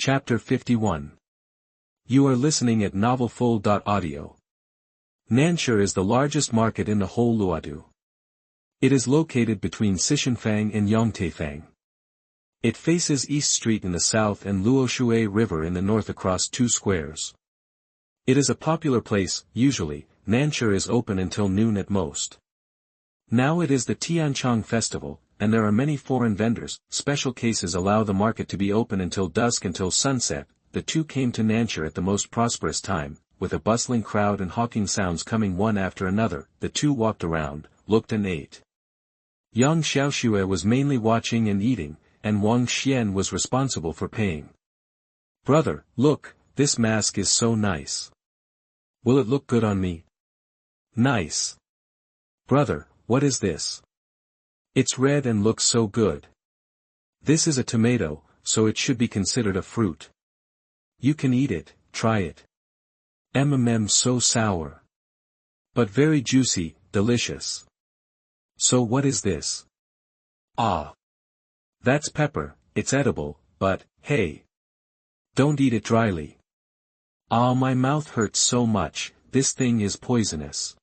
Chapter 51. You are listening at novelfull.audio. Nanshi is the largest market in the whole Luodu. It is located between Xishanfang and Yongtaifang. It faces East Street in the south and Luoshui River in the north across 2 squares. It is a popular place. Usually, Nanshi is open until noon at most. Now it is the Tianchong festival, and there are many foreign vendors. Special cases allow the market to be open until dusk until sunset. The two came to Nanshi at the most prosperous time, with a bustling crowd and hawking sounds coming one after another. The two walked around, looked and ate. Yang Xiaoxue was mainly watching and eating, and Wang Xuan was responsible for paying. "Brother, look, this mask is so nice. Will it look good on me?" "Nice. Brother, what is this?" "It's red and looks so good." "This is a tomato, so it should be considered a fruit. You can eat it, try it. So sour. But very juicy, delicious." "So what is this?" "Ah. That's pepper, it's edible, but, hey. Don't eat it dryly." "Ah, my mouth hurts so much, this thing is poisonous.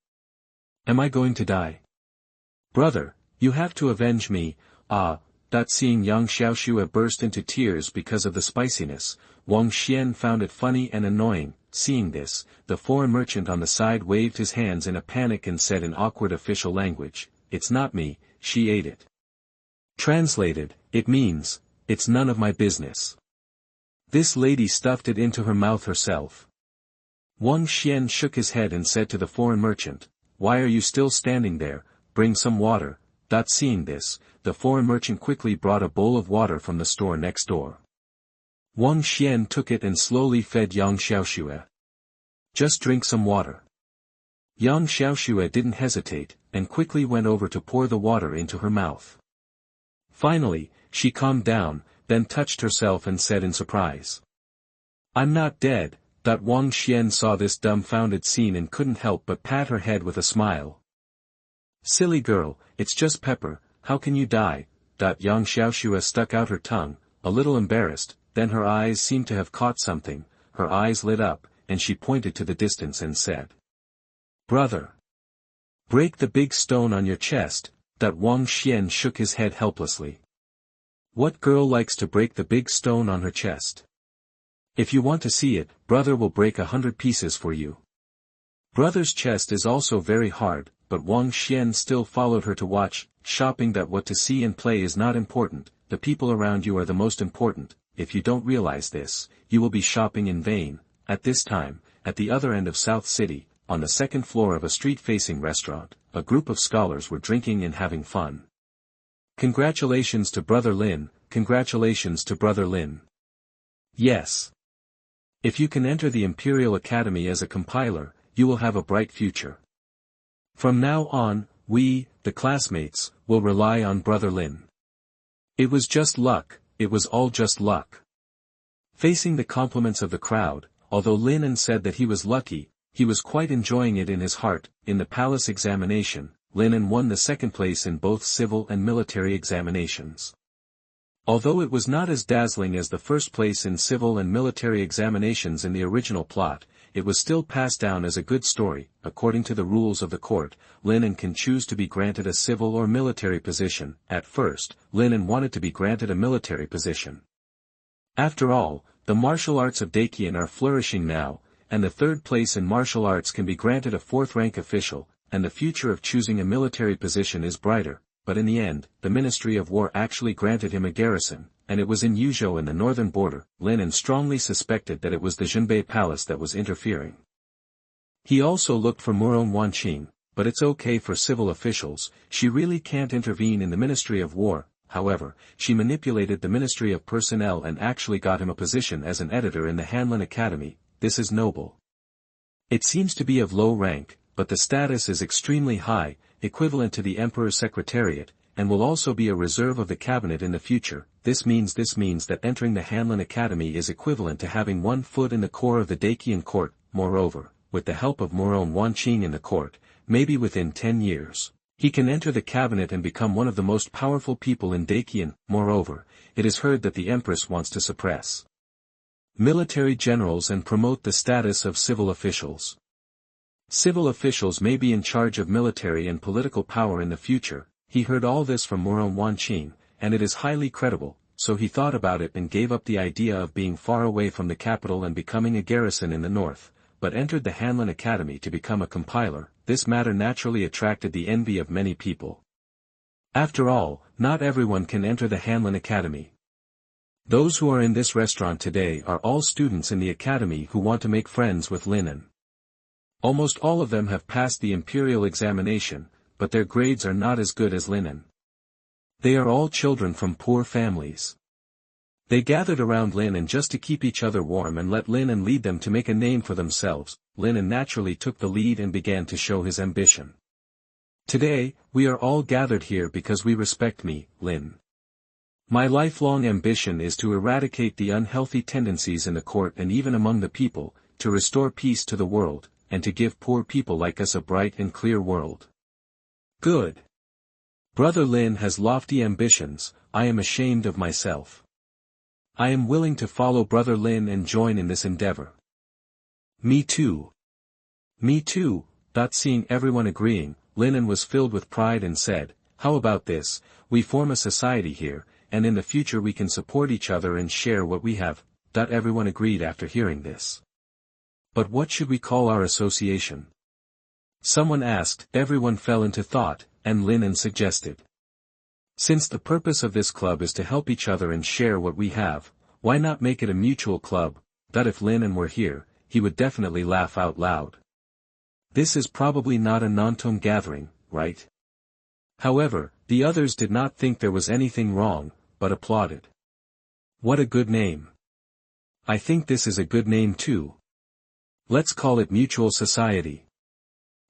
Am I going to die?" "Brother, you have to avenge me." Seeing Yang Xiaoxue burst into tears because of the spiciness, Wang Xuan found it funny and annoying. Seeing this, the foreign merchant on the side waved his hands in a panic and said in awkward official language, "It's not me, she ate it." Translated, it means, "It's none of my business. This lady stuffed it into her mouth herself." Wang Xuan shook his head and said to the foreign merchant, "Why are you still standing there? Bring some water." Seeing this, the foreign merchant quickly brought a bowl of water from the store next door. Wang Xuan took it and slowly fed Yang Xiaoxue. "Just drink some water." Yang Xiaoxue didn't hesitate, and quickly went over to pour the water into her mouth. Finally, she calmed down, then touched herself and said in surprise, "I'm not dead." Wang Xuan saw this dumbfounded scene and couldn't help but pat her head with a smile. "Silly girl, it's just pepper, how can you die?" Yang Xiaoxue stuck out her tongue, a little embarrassed, then her eyes seemed to have caught something, her eyes lit up, and she pointed to the distance and said, "Brother. Break the big stone on your chest." Wang Xuan shook his head helplessly. What girl likes to break the big stone on her chest? "If you want to see it, brother will break 100 pieces for you." Brother's chest is also very hard, but Wang Xuan still followed her to watch, shopping. What to see and play is not important, the people around you are the most important. If you don't realize this, you will be shopping in vain. At this time, at the other end of South City, on the second floor of a street-facing restaurant, a group of scholars were drinking and having fun. "Congratulations to Brother Lin, congratulations to Brother Lin. Yes. If you can enter the Imperial Academy as a compiler, you will have a bright future. From now on, we, the classmates, will rely on Brother Lin. It was just luck, it was all just luck." Facing the compliments of the crowd, although Lin An said that he was lucky, he was quite enjoying it in his heart. In the palace examination, Lin An won the second place in both civil and military examinations. Although it was not as dazzling as the first place in civil and military examinations in the original plot, it was still passed down as a good story. According to the rules of the court, Lin An can choose to be granted a civil or military position. At first, Lin An wanted to be granted a military position. After all, the martial arts of Daqian are flourishing now, and the third place in martial arts can be granted a fourth-rank official, and the future of choosing a military position is brighter. But in the end, the Ministry of War actually granted him a garrison, and it was in Yuzhou in the northern border. Lin An strongly suspected that it was the Zhenbei Palace that was interfering. He also looked for Murong Wanqing, but it's okay for civil officials, she really can't intervene in the Ministry of War. However, she manipulated the Ministry of Personnel and actually got him a position as an editor in the Hanlin Academy. This is noble. It seems to be of low rank, but the status is extremely high, equivalent to the Emperor's Secretariat, and will also be a reserve of the cabinet in the future. This means that entering the Hanlin Academy is equivalent to having one foot in the core of the Daqian court. Moreover, with the help of Murong Wanqing in the court, maybe within 10 years, he can enter the cabinet and become one of the most powerful people in Daqian. Moreover, it is heard that the Empress wants to suppress Military generals and promote the status of civil officials. Civil officials may be in charge of military and political power in the future. He heard all this from Murong Wanqing, and it is highly credible, so he thought about it and gave up the idea of being far away from the capital and becoming a garrison in the north, but entered the Hanlin Academy to become a compiler. This matter naturally attracted the envy of many people. After all, not everyone can enter the Hanlin Academy. Those who are in this restaurant today are all students in the academy who want to make friends with Lin An. Almost all of them have passed the imperial examination, but their grades are not as good as Lin An. They are all children from poor families. They gathered around Lin An just to keep each other warm and let Lin An lead them to make a name for themselves. Lin An naturally took the lead and began to show his ambition. Today, we are all gathered here because we respect me, Lin. My lifelong ambition is to eradicate the unhealthy tendencies in the court and even among the people, to restore peace to the world, and to give poor people like us a bright and clear world. Good. Brother Lin has lofty ambitions. I am ashamed of myself. I am willing to follow Brother Lin and join in this endeavor. Me too. Me too. Seeing everyone agreeing, Lin An was filled with pride and said, "How about this? We form a society here, and in the future we can support each other and share what we have." Everyone agreed after hearing this. But what should we call our association? Someone asked. Everyone fell into thought, and Lin An suggested. Since the purpose of this club is to help each other and share what we have, why not make it a mutual club? If Lin An were here, he would definitely laugh out loud. This is probably not a Nantong gathering, right? However, the others did not think there was anything wrong, but applauded. What a good name. I think this is a good name too. Let's call it Mutual Society.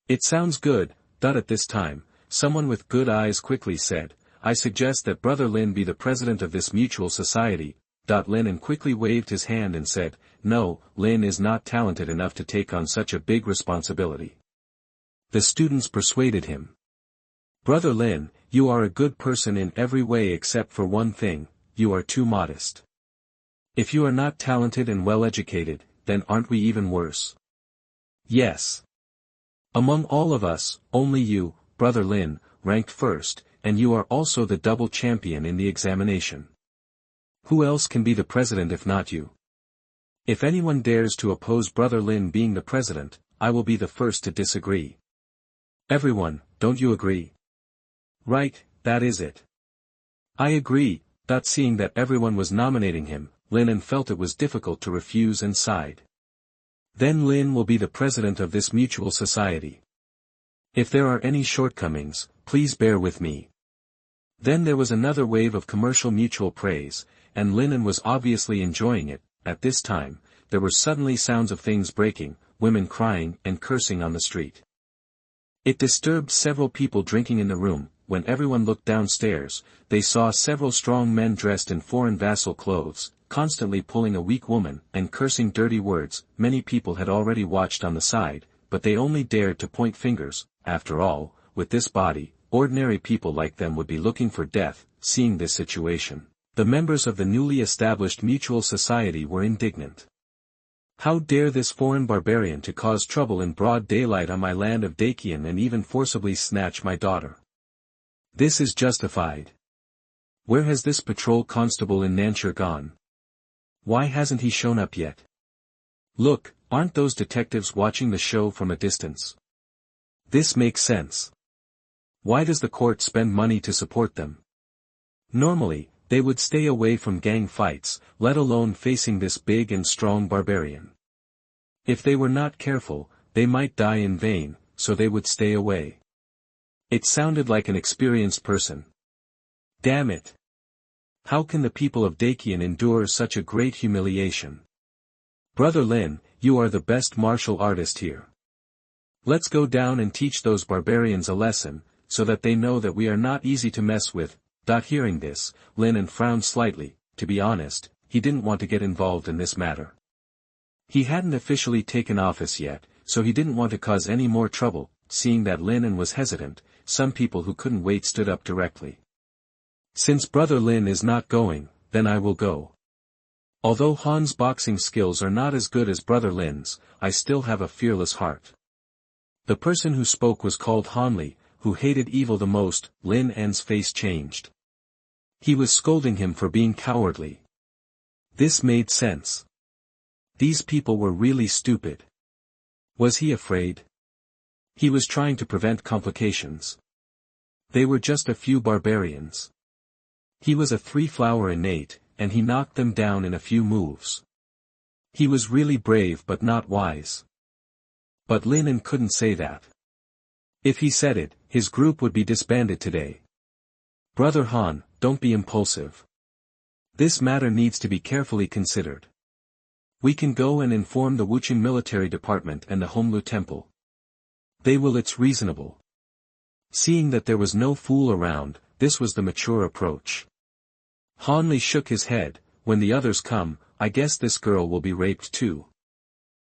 It sounds good. At this time, someone with good eyes quickly said, "I suggest that Brother Lin be the president of this mutual society." Lin An quickly waved his hand and said, "No, Lin is not talented enough to take on such a big responsibility." The students persuaded him. "Brother Lin, you are a good person in every way except for one thing, you are too modest. If you are not talented and well educated, then aren't we even worse?" Yes. Among all of us, only you, Brother Lin, ranked first, and you are also the double champion in the examination. Who else can be the president if not you? If anyone dares to oppose Brother Lin being the president, I will be the first to disagree. Everyone, don't you agree? Right, that is it. I agree. Seeing that everyone was nominating him, Lin An felt it was difficult to refuse and sighed. Then Lin will be the president of this mutual society. If there are any shortcomings, please bear with me. Then there was another wave of commercial mutual praise, and Lin An was obviously enjoying it. At this time, there were suddenly sounds of things breaking, women crying and cursing on the street. It disturbed several people drinking in the room. When everyone looked downstairs, they saw several strong men dressed in foreign vassal clothes, constantly pulling a weak woman and cursing dirty words. Many people had already watched on the side, but they only dared to point fingers. After all, with this body, ordinary people like them would be looking for death. Seeing this situation, the members of the newly established mutual society were indignant. How dare this foreign barbarian to cause trouble in broad daylight on my land of Dakian and even forcibly snatch my daughter? This is justified. Where has this patrol constable in Nanshur gone? Why hasn't he shown up yet? Look, aren't those detectives watching the show from a distance? This makes sense. Why does the court spend money to support them? Normally, they would stay away from gang fights, let alone facing this big and strong barbarian. If they were not careful, they might die in vain, so they would stay away. It sounded like an experienced person. Damn it! How can the people of Dakian endure such a great humiliation? Brother Lin, you are the best martial artist here. Let's go down and teach those barbarians a lesson, so that they know that we are not easy to mess with. Hearing this, Lin An frowned slightly. To be honest, he didn't want to get involved in this matter. He hadn't officially taken office yet, so he didn't want to cause any more trouble. Seeing that Lin An was hesitant, some people who couldn't wait stood up directly. Since Brother Lin is not going, then I will go. Although Han's boxing skills are not as good as brother Lin's, I still have a fearless heart. The person who spoke was called Hanli, who hated evil the most. Lin An's face changed. He was scolding him for being cowardly. This made sense. These people were really stupid. Was he afraid? He was trying to prevent complications. They were just a few barbarians. He was a three-flower innate, and he knocked them down in a few moves. He was really brave but not wise. But Lin An couldn't say that. If he said it, his group would be disbanded today. Brother Han, don't be impulsive. This matter needs to be carefully considered. We can go and inform the Wuqing military department and the Honglu temple. They will. It's reasonable. Seeing that there was no fool around, this was the mature approach. Han Li shook his head. When the others come, I guess this girl will be raped too.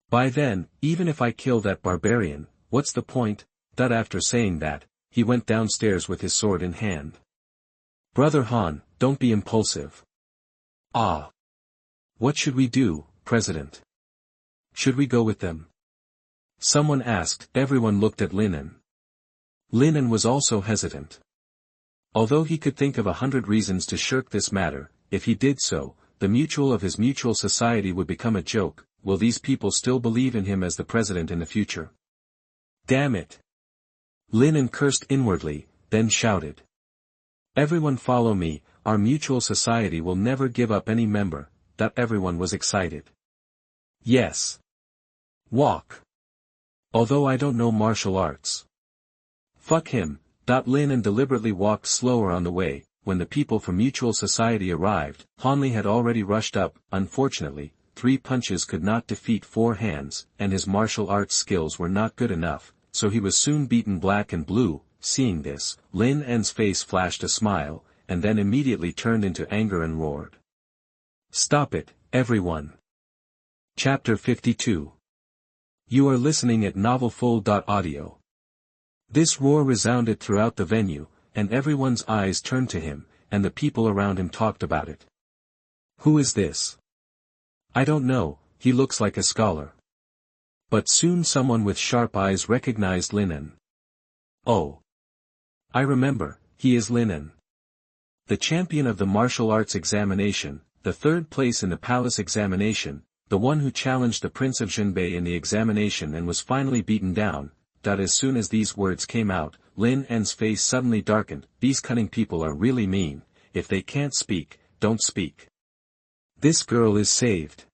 By then, even if I kill that barbarian, what's the point? That after saying that, he went downstairs with his sword in hand. Brother Han, don't be impulsive. Ah. What should we do, President? Should we go with them? Someone asked. Everyone looked at Lin An. Lin An was also hesitant. Although he could think of 100 reasons to shirk this matter, if he did so, the mutual of his mutual society would become a joke. Will these people still believe in him as the president in the future? Damn it! Lin An cursed inwardly, then shouted. Everyone follow me, our mutual society will never give up any member. That everyone was excited. Yes. Walk. Although I don't know martial arts. Fuck him. Lin An deliberately walked slower on the way. When the people from Mutual Society arrived, Hanli had already rushed up. Unfortunately, 3 punches could not defeat 4 hands, and his martial arts skills were not good enough, so he was soon beaten black and blue. Seeing this, Lin An's face flashed a smile, and then immediately turned into anger and roared. Stop it, everyone. Chapter 52. You are listening at novelfull.audio. This roar resounded throughout the venue, and everyone's eyes turned to him, and the people around him talked about it. Who is this? I don't know, he looks like a scholar. But soon someone with sharp eyes recognized Lin An. Oh. I remember, he is Lin An. The champion of the martial arts examination, the 3rd place in the palace examination, the one who challenged the Prince of Zhenbei in the examination and was finally beaten down. As soon as these words came out, Lin An's face suddenly darkened. These cunning people are really mean. If they can't speak, don't speak. This girl is saved.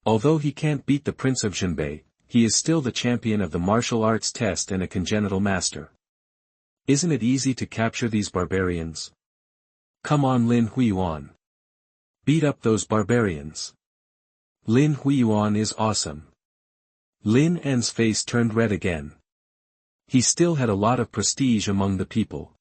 Although he can't beat the Prince of Zhenbei, he is still the champion of the martial arts test and a congenital master. Isn't it easy to capture these barbarians? Come on, Lin Huiyuan. Beat up those barbarians. Lin Huiyuan is awesome. Lin An's face turned red again. He still had a lot of prestige among the people.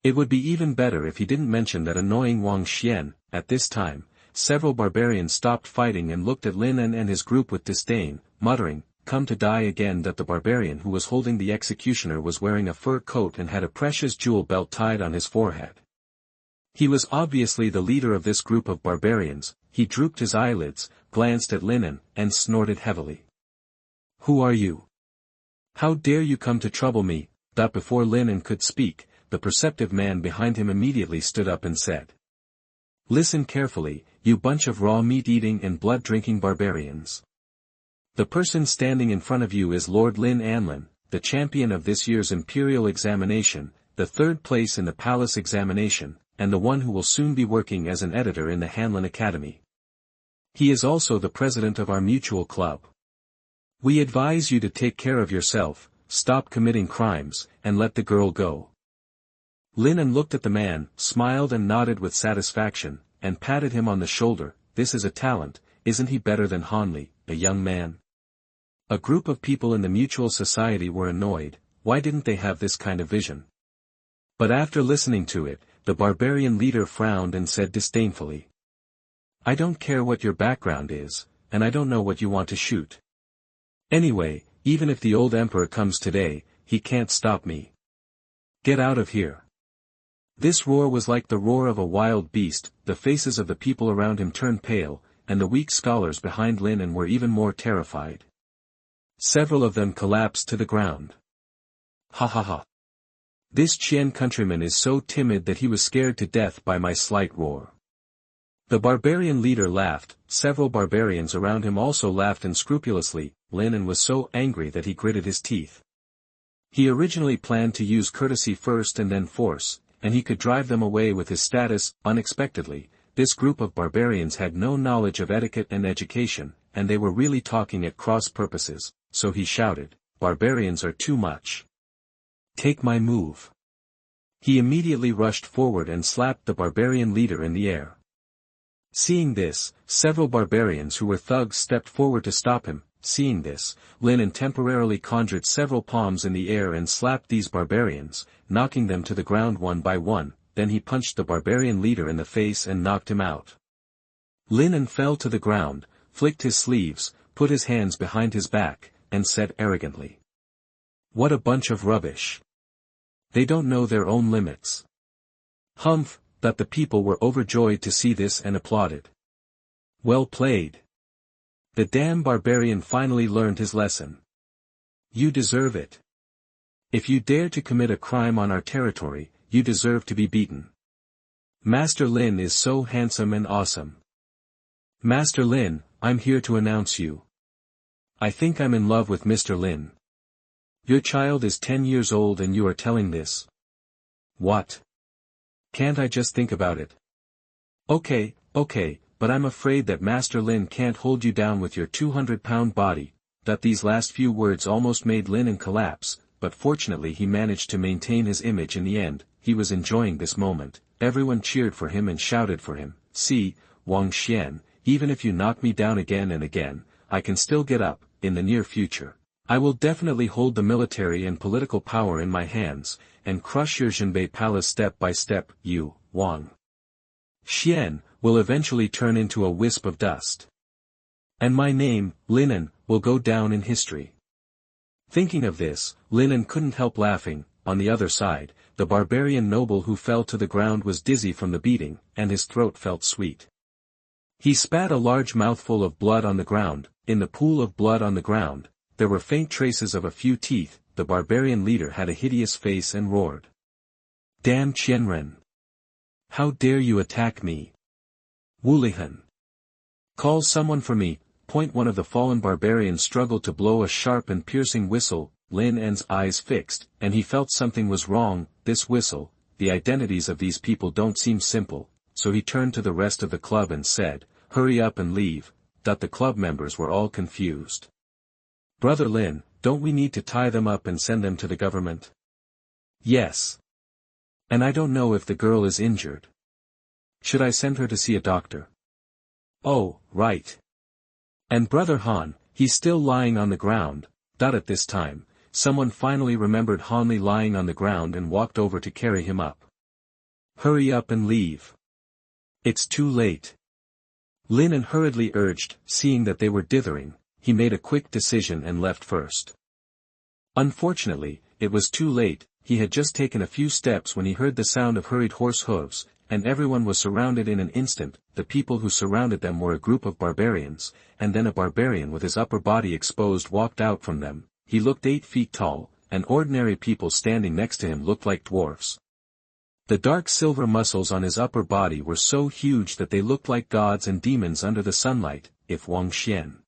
It would be even better if he didn't mention that annoying Wang Xuan. At this time, several barbarians stopped fighting and looked at Lin An and his group with disdain, muttering, "Come to die again." That the barbarian who was holding the executioner was wearing a fur coat and had a precious jewel belt tied on his forehead. He was obviously the leader of this group of barbarians. He drooped his eyelids, glanced at Lin An, and snorted heavily. Who are you? How dare you come to trouble me? Before Lin An could speak, the perceptive man behind him immediately stood up and said. Listen carefully, you bunch of raw meat-eating and blood-drinking barbarians. The person standing in front of you is Lord Lin An, the champion of this year's imperial examination, the 3rd place in the palace examination, and the one who will soon be working as an editor in the Hanlin Academy. He is also the president of our mutual club. We advise you to take care of yourself, stop committing crimes, and let the girl go. Lin An looked at the man, smiled and nodded with satisfaction, and patted him on the shoulder. This is a talent, isn't he better than Hanli, a young man? A group of people in the Mutual Society were annoyed. Why didn't they have this kind of vision? But after listening to it, the barbarian leader frowned and said disdainfully. I don't care what your background is, and I don't know what you want to shoot. Anyway, even if the old emperor comes today, he can't stop me. Get out of here. This roar was like the roar of a wild beast. The faces of the people around him turned pale, and the weak scholars behind Lin An were even more terrified. Several of them collapsed to the ground. Ha ha ha. This Qian countryman is so timid that he was scared to death by my slight roar. The barbarian leader laughed. Several barbarians around him also laughed unscrupulously. Lin An was so angry that he gritted his teeth. He originally planned to use courtesy first and then force, and he could drive them away with his status. Unexpectedly, this group of barbarians had no knowledge of etiquette and education, and they were really talking at cross purposes, so he shouted, "Barbarians are too much. Take my move." He immediately rushed forward and slapped the barbarian leader in the air. Seeing this, several barbarians who were thugs stepped forward to stop him. Seeing this, Lin An temporarily conjured several palms in the air and slapped these barbarians, knocking them to the ground one by one. Then he punched the barbarian leader in the face and knocked him out. Lin An fell to the ground, flicked his sleeves, put his hands behind his back, and said arrogantly, "What a bunch of rubbish. They don't know their own limits." Humph, that the people were overjoyed to see this and applauded. Well played. The damn barbarian finally learned his lesson. You deserve it. If you dare to commit a crime on our territory, you deserve to be beaten. Master Lin is so handsome and awesome. Master Lin, I'm here to announce you. I think I'm in love with Mr. Lin. Your child is 10 years old and you are telling this. What? Can't I just think about it? Okay, but I'm afraid that Master Lin can't hold you down with your 200-pound body. That these last few words almost made Lin An collapse, but fortunately he managed to maintain his image in the end. He was enjoying this moment. Everyone cheered for him and shouted for him. See, Wang Xuan, even if you knock me down again and again, I can still get up. In the near future, I will definitely hold the military and political power in my hands, and crush your Zhenbei Palace step by step. You, Wang Xuan, will eventually turn into a wisp of dust. And my name, Lin An, will go down in history. Thinking of this, Lin An couldn't help laughing. On the other side, the barbarian noble who fell to the ground was dizzy from the beating, and his throat felt sweet. He spat a large mouthful of blood on the ground. In the pool of blood on the ground, there were faint traces of a few teeth. The barbarian leader had a hideous face and roared. Damn Qianren! How dare you attack me? Wulihan! Call someone for me. Point. One of the fallen barbarians struggled to blow a sharp and piercing whistle. Lin An's eyes fixed, and he felt something was wrong. This whistle, the identities of these people don't seem simple, so he turned to the rest of the club and said, "Hurry up and leave." That the club members were all confused. Brother Lin, don't we need to tie them up and send them to the government? Yes. And I don't know if the girl is injured. Should I send her to see a doctor? Oh, right. And Brother Han, he's still lying on the ground. At this time, someone finally remembered Hanli lying on the ground and walked over to carry him up. Hurry up and leave. It's too late. Lin An hurriedly urged. Seeing that they were dithering, he made a quick decision and left first. Unfortunately, it was too late. He had just taken a few steps when he heard the sound of hurried horse hooves, and everyone was surrounded in an instant. The people who surrounded them were a group of barbarians, and then a barbarian with his upper body exposed walked out from them. He looked 8 feet tall, and ordinary people standing next to him looked like dwarfs. The dark silver muscles on his upper body were so huge that they looked like gods and demons under the sunlight. If Wang Xuan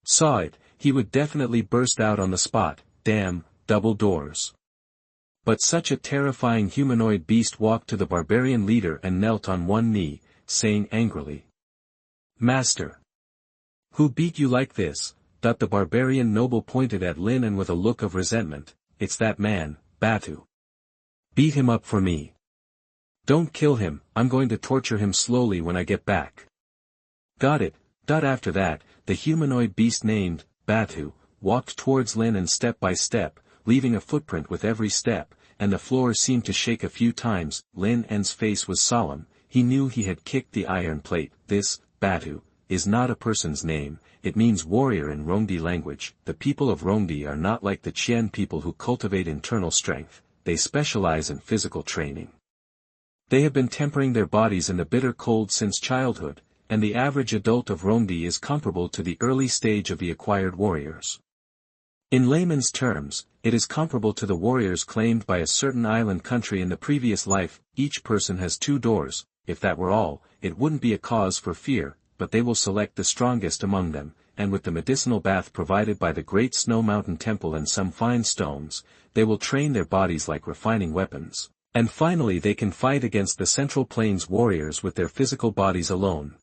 saw it, he would definitely burst out on the spot. Damn, double doors. But such a terrifying humanoid beast walked to the barbarian leader and knelt on one knee, saying angrily, "Master! Who beat you like this?" The barbarian noble pointed at Lin An with a look of resentment. "It's that man, Batu. Beat him up for me. Don't kill him, I'm going to torture him slowly when I get back." Got it. After that, the humanoid beast named Batu walked towards Lin An step by step, leaving a footprint with every step, and the floor seemed to shake a few times. Lin An's face was solemn. He knew he had kicked the iron plate. This, Batu, is not a person's name, it means warrior in Rongdi language. The people of Rongdi are not like the Qian people who cultivate internal strength, they specialize in physical training. They have been tempering their bodies in the bitter cold since childhood, and the average adult of Rongdi is comparable to the early stage of the acquired warriors. In layman's terms, it is comparable to the warriors claimed by a certain island country in the previous life. Each person has 2 doors. If that were all, it wouldn't be a cause for fear, but they will select the strongest among them, and with the medicinal bath provided by the Great Snow Mountain Temple and some fine stones, they will train their bodies like refining weapons, and finally they can fight against the Central Plains warriors with their physical bodies alone.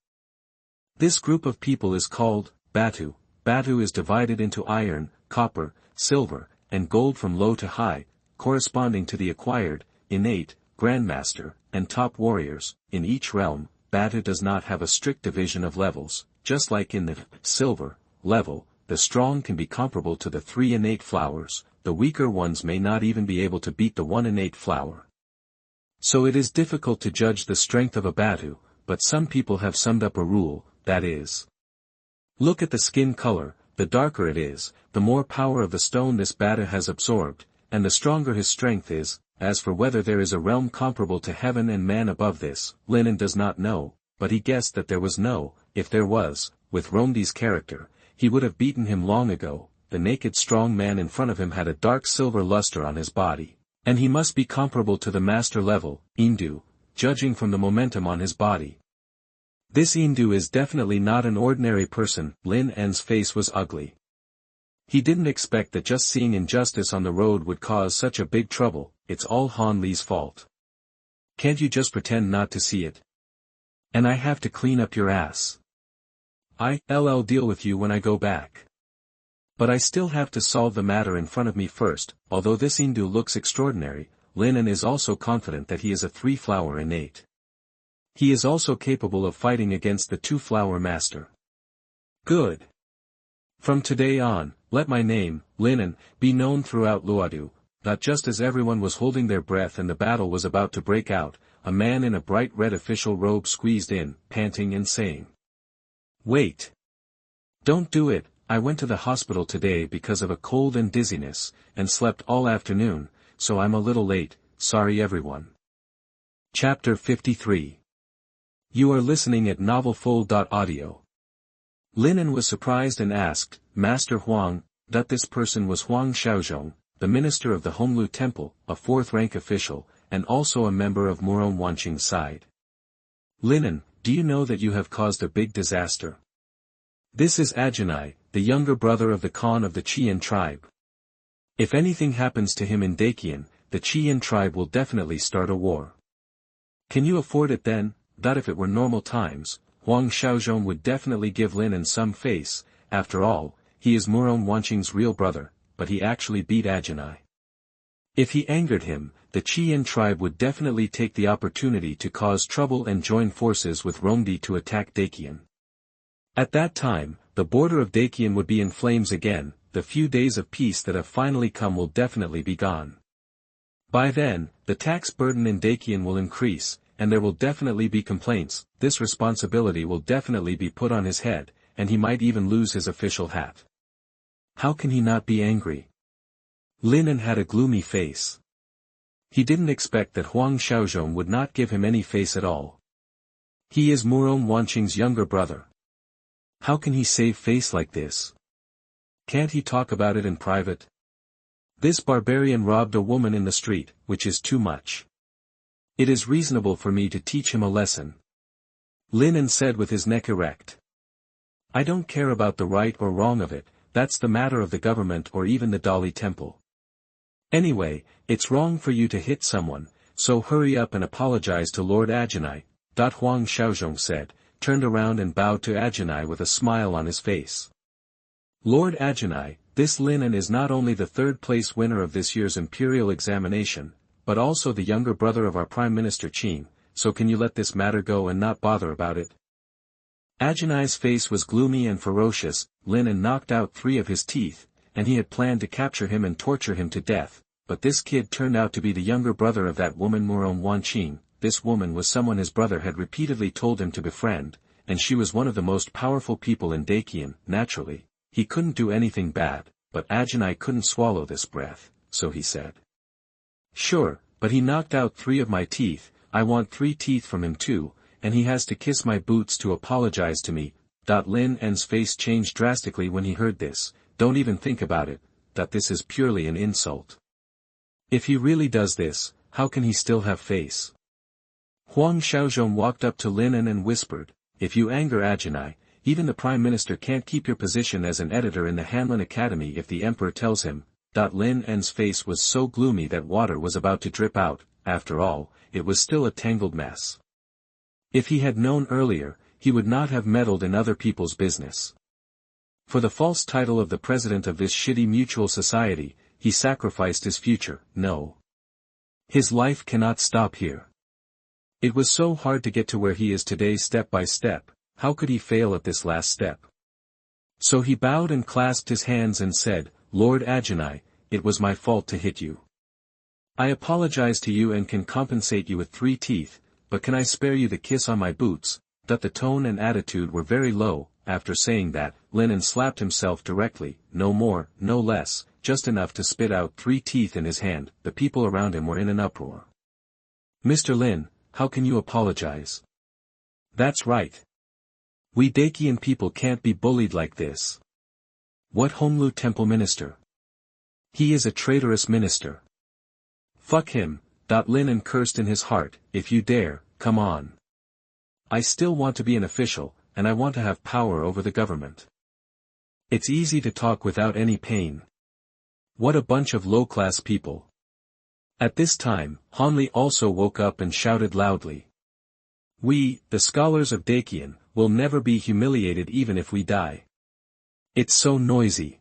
This group of people is called Batu. Batu is divided into iron, copper, silver, and gold from low to high, corresponding to the acquired, innate, grandmaster, and top warriors. In each realm, Batu does not have a strict division of levels. Just like in the silver level, the strong can be comparable to the 3 innate flowers, the weaker ones may not even be able to beat the 1 innate flower. So it is difficult to judge the strength of a Batu, but some people have summed up a rule, that is, look at the skin color. The darker it is, the more power of the stone this Batu has absorbed, and the stronger his strength is. As for whether there is a realm comparable to heaven and man above this, Lin An does not know, but he guessed that there was no. If there was, with Rongdi's character, he would have beaten him long ago. The naked strong man in front of him had a dark silver luster on his body, and he must be comparable to the master level, Indu, judging from the momentum on his body. This Indu is definitely not an ordinary person. Lin An's face was ugly. He didn't expect that just seeing injustice on the road would cause such a big trouble. It's all Han Li's fault. Can't you just pretend not to see it? And I have to clean up your ass. I'll deal with you when I go back. But I still have to solve the matter in front of me first. Although this Indu looks extraordinary, Lin An is also confident that he is a 3-flower innate. He is also capable of fighting against the 2-flower master. Good. From today on, let my name, Lin An, be known throughout Luodu. That just as everyone was holding their breath and the battle was about to break out, a man in a bright red official robe squeezed in, panting and saying, "Wait. Don't do it. I went to the hospital today because of a cold and dizziness, and slept all afternoon, so I'm a little late. Sorry everyone." Chapter 53. You are listening at novelfull.audio. Lin An was surprised and asked, "Master Huang," that this person was Huang Xiaozhong, the minister of the Honglu Temple, a 4th-rank official, and also a member of Murong Wanqing's side. "Lin An, do you know that you have caused a big disaster? This is Ajinai, the younger brother of the Khan of the Qian tribe. If anything happens to him in Dakian, the Qian tribe will definitely start a war. Can you afford it then?" That if it were normal times, Huang Xiaozhong would definitely give Lin An some face. After all, he is Murong Wanqing's real brother, but he actually beat Ajinai. If he angered him, the Qian tribe would definitely take the opportunity to cause trouble and join forces with Rongdi to attack Dakian. At that time, the border of Dakian would be in flames again. The few days of peace that have finally come will definitely be gone. By then, the tax burden in Dakian will increase, and there will definitely be complaints. This responsibility will definitely be put on his head, and he might even lose his official hat. How can he not be angry? Lin An had a gloomy face. He didn't expect that Huang Xiaozhong would not give him any face at all. He is Murong Wanqing's younger brother. How can he save face like this? Can't he talk about it in private? This barbarian robbed a woman in the street, which is too much. It is reasonable for me to teach him a lesson. Lin An said with his neck erect. I don't care about the right or wrong of it, that's the matter of the government or even the Dali Temple. Anyway, it's wrong for you to hit someone, so hurry up and apologize to Lord Ajinai. Huang Xiaozhong said, turned around and bowed to Ajinai with a smile on his face. Lord Ajinai, this Lin An is not only the 3rd-place winner of this year's imperial examination, but also the younger brother of our Prime Minister Qin, so can you let this matter go and not bother about it? Ajinai's face was gloomy and ferocious. Lin An knocked out 3 of his teeth, and he had planned to capture him and torture him to death, but this kid turned out to be the younger brother of that woman Murong Wanqing. This woman was someone his brother had repeatedly told him to befriend, and she was one of the most powerful people in Dakian. Naturally, he couldn't do anything bad, but Ajinai couldn't swallow this breath, so he said. Sure, but he knocked out 3 of my teeth. I want 3 teeth from him too, and he has to kiss my boots to apologize to me. Lin An's face changed drastically when he heard this. Don't even think about it, that this is purely an insult. If he really does this, how can he still have face? Huang Xiaozhong walked up to Lin An and whispered, if you anger Ajinai, even the Prime Minister can't keep your position as an editor in the Hanlin Academy if the Emperor tells him. Lin An's face was so gloomy that water was about to drip out. After all, it was still a tangled mess. If he had known earlier, he would not have meddled in other people's business. For the false title of the president of this shitty mutual society, he sacrificed his future. No. His life cannot stop here. It was so hard to get to where he is today step by step, how could he fail at this last step? So he bowed and clasped his hands and said, Lord Ajinai, it was my fault to hit you. I apologize to you and can compensate you with 3 teeth, but can I spare you the kiss on my boots? That the tone and attitude were very low. After saying that, Lin An slapped himself directly, no more, no less, just enough to spit out 3 teeth in his hand. The people around him were in an uproar. Mr. Lin, how can you apologize? That's right. We Dacian people can't be bullied like this. What Honglu Temple minister? He is a traitorous minister. Fuck him. Lin An cursed in his heart, if you dare, come on. I still want to be an official, and I want to have power over the government. It's easy to talk without any pain. What a bunch of low-class people. At this time, Hanli also woke up and shouted loudly. We, the scholars of Dacian, will never be humiliated even if we die. It's so noisy.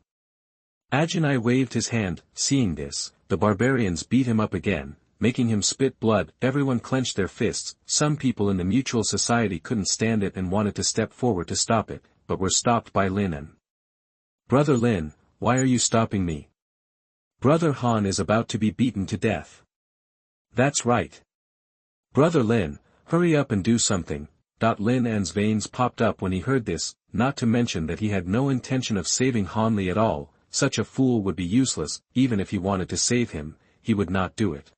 Ajinai waved his hand. Seeing this, the barbarians beat him up again, making him spit blood. Everyone clenched their fists. Some people in the mutual society couldn't stand it and wanted to step forward to stop it, but were stopped by Lin An. Brother Lin, why are you stopping me? Brother Han is about to be beaten to death. That's right. Brother Lin, hurry up and do something. Lin An's veins popped up when he heard this, not to mention that he had no intention of saving Hanli at all. Such a fool would be useless. Even if he wanted to save him, he would not do it.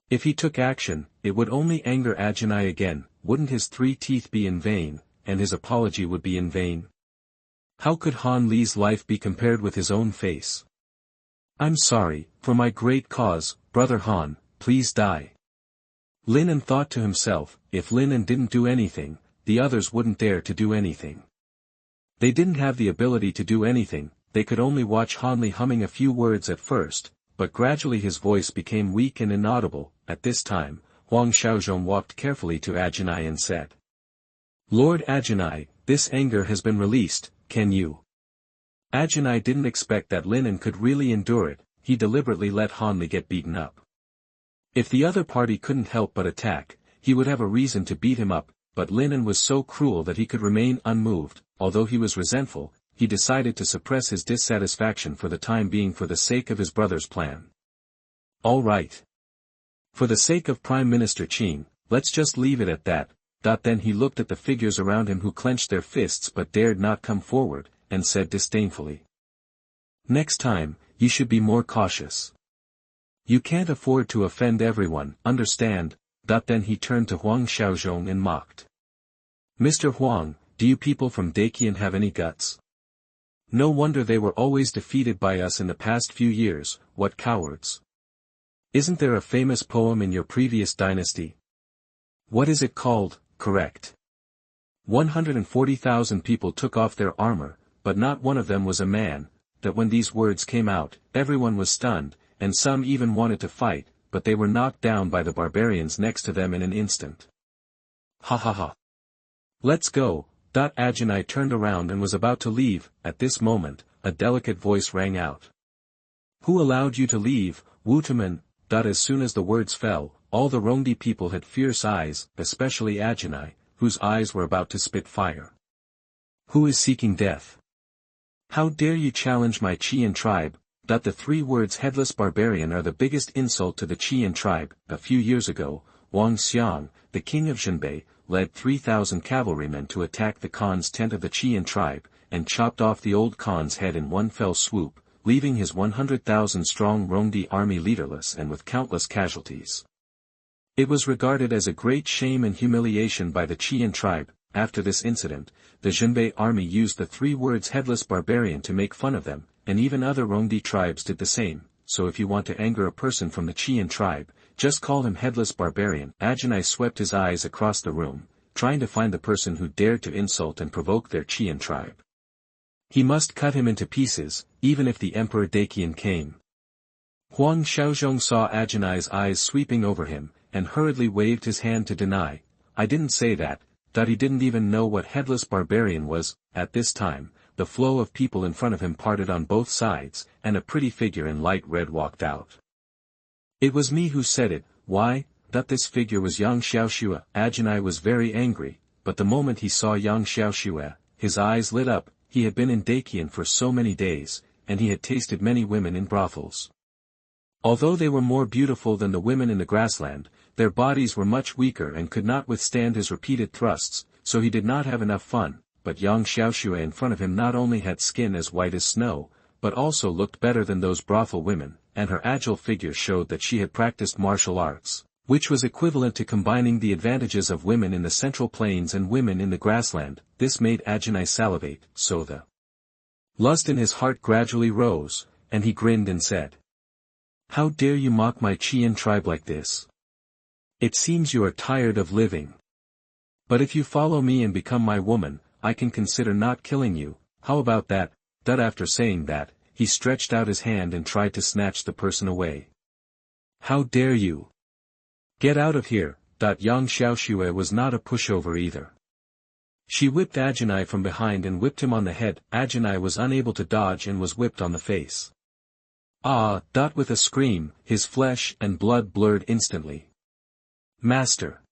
If he took action, it would only anger Ajinai again. Wouldn't his 3 teeth be in vain, and his apology would be in vain? How could Han Li's life be compared with his own face? I'm sorry, for my great cause, Brother Han, please die. Lin An thought to himself, if Lin An didn't do anything, the others wouldn't dare to do anything. They didn't have the ability to do anything. They could only watch Hanli humming a few words at first, but gradually his voice became weak and inaudible. At this time, Huang Xiaozhong walked carefully to Ajinai and said, Lord Ajinai, this anger has been released, can you? Ajinai didn't expect that Lin An could really endure it. He deliberately let Hanli get beaten up. If the other party couldn't help but attack, he would have a reason to beat him up, but Lin An was so cruel that he could remain unmoved. Although he was resentful, he decided to suppress his dissatisfaction for the time being for the sake of his brother's plan. All right. For the sake of Prime Minister Qing, let's just leave it at that. Then he looked at the figures around him who clenched their fists but dared not come forward, and said disdainfully. Next time, you should be more cautious. You can't afford to offend everyone, understand? Then he turned to Huang Xiaozhong and mocked. Mr. Huang, do you people from Dacian have any guts? No wonder they were always defeated by us in the past few years. What cowards. Isn't there a famous poem in your previous dynasty? What is it called? Correct. 140,000 people took off their armor, but not one of them was a man. That when these words came out, everyone was stunned, and some even wanted to fight, but they were knocked down by the barbarians next to them in an instant. Ha ha ha. Let's go. Ajinai turned around and was about to leave. At this moment, a delicate voice rang out. Who allowed you to leave, Wutaman? As soon as the words fell, all the Rongdi people had fierce eyes, especially Ajinai, whose eyes were about to spit fire. Who is seeking death? How dare you challenge my Qian tribe? The 3 words headless barbarian are the biggest insult to the Qian tribe. A few years ago, Wang Xuan, the king of Zhenbei, led 3,000 cavalrymen to attack the Khan's tent of the Qian tribe, and chopped off the old Khan's head in one fell swoop, leaving his 100,000-strong Rongdi army leaderless and with countless casualties. It was regarded as a great shame and humiliation by the Qian tribe. After this incident, the Zhenbei army used the 3 words headless barbarian to make fun of them, and even other Rongdi tribes did the same. So if you want to anger a person from the Qian tribe, just call him headless barbarian. Ajinai swept his eyes across the room, trying to find the person who dared to insult and provoke their Qian tribe. He must cut him into pieces, even if the Emperor Daqian came. Huang Xiaozhong saw Ajinai's eyes sweeping over him, and hurriedly waved his hand to deny. I didn't say that. He didn't even know what headless barbarian was. At this time, the flow of people in front of him parted on both sides, and a pretty figure in light red walked out. It was me who said it. Why? This figure was Yang Xiaoxue. Ajinai was very angry, but the moment he saw Yang Xiaoxue, his eyes lit up. He had been in Daqian for so many days, and he had tasted many women in brothels. Although they were more beautiful than the women in the grassland, their bodies were much weaker and could not withstand his repeated thrusts, so he did not have enough fun. But Yang Xiaoxue in front of him not only had skin as white as snow, but also looked better than those brothel women, and her agile figure showed that she had practiced martial arts, which was equivalent to combining the advantages of women in the Central Plains and women in the grassland. This made Ajinai salivate, so the lust in his heart gradually rose, and he grinned and said, "How dare you mock my Qian tribe like this? It seems you are tired of living. But if you follow me and become my woman, I can consider not killing you. How about that?" After saying that, he stretched out his hand and tried to snatch the person away. "How dare you? Get out of here." Yang Xiaoxue was not a pushover either. She whipped Ajinai from behind and whipped him on the head. Ajinai was unable to dodge and was whipped on the face. "Ah!" With a scream, his flesh and blood blurred instantly. "Master!"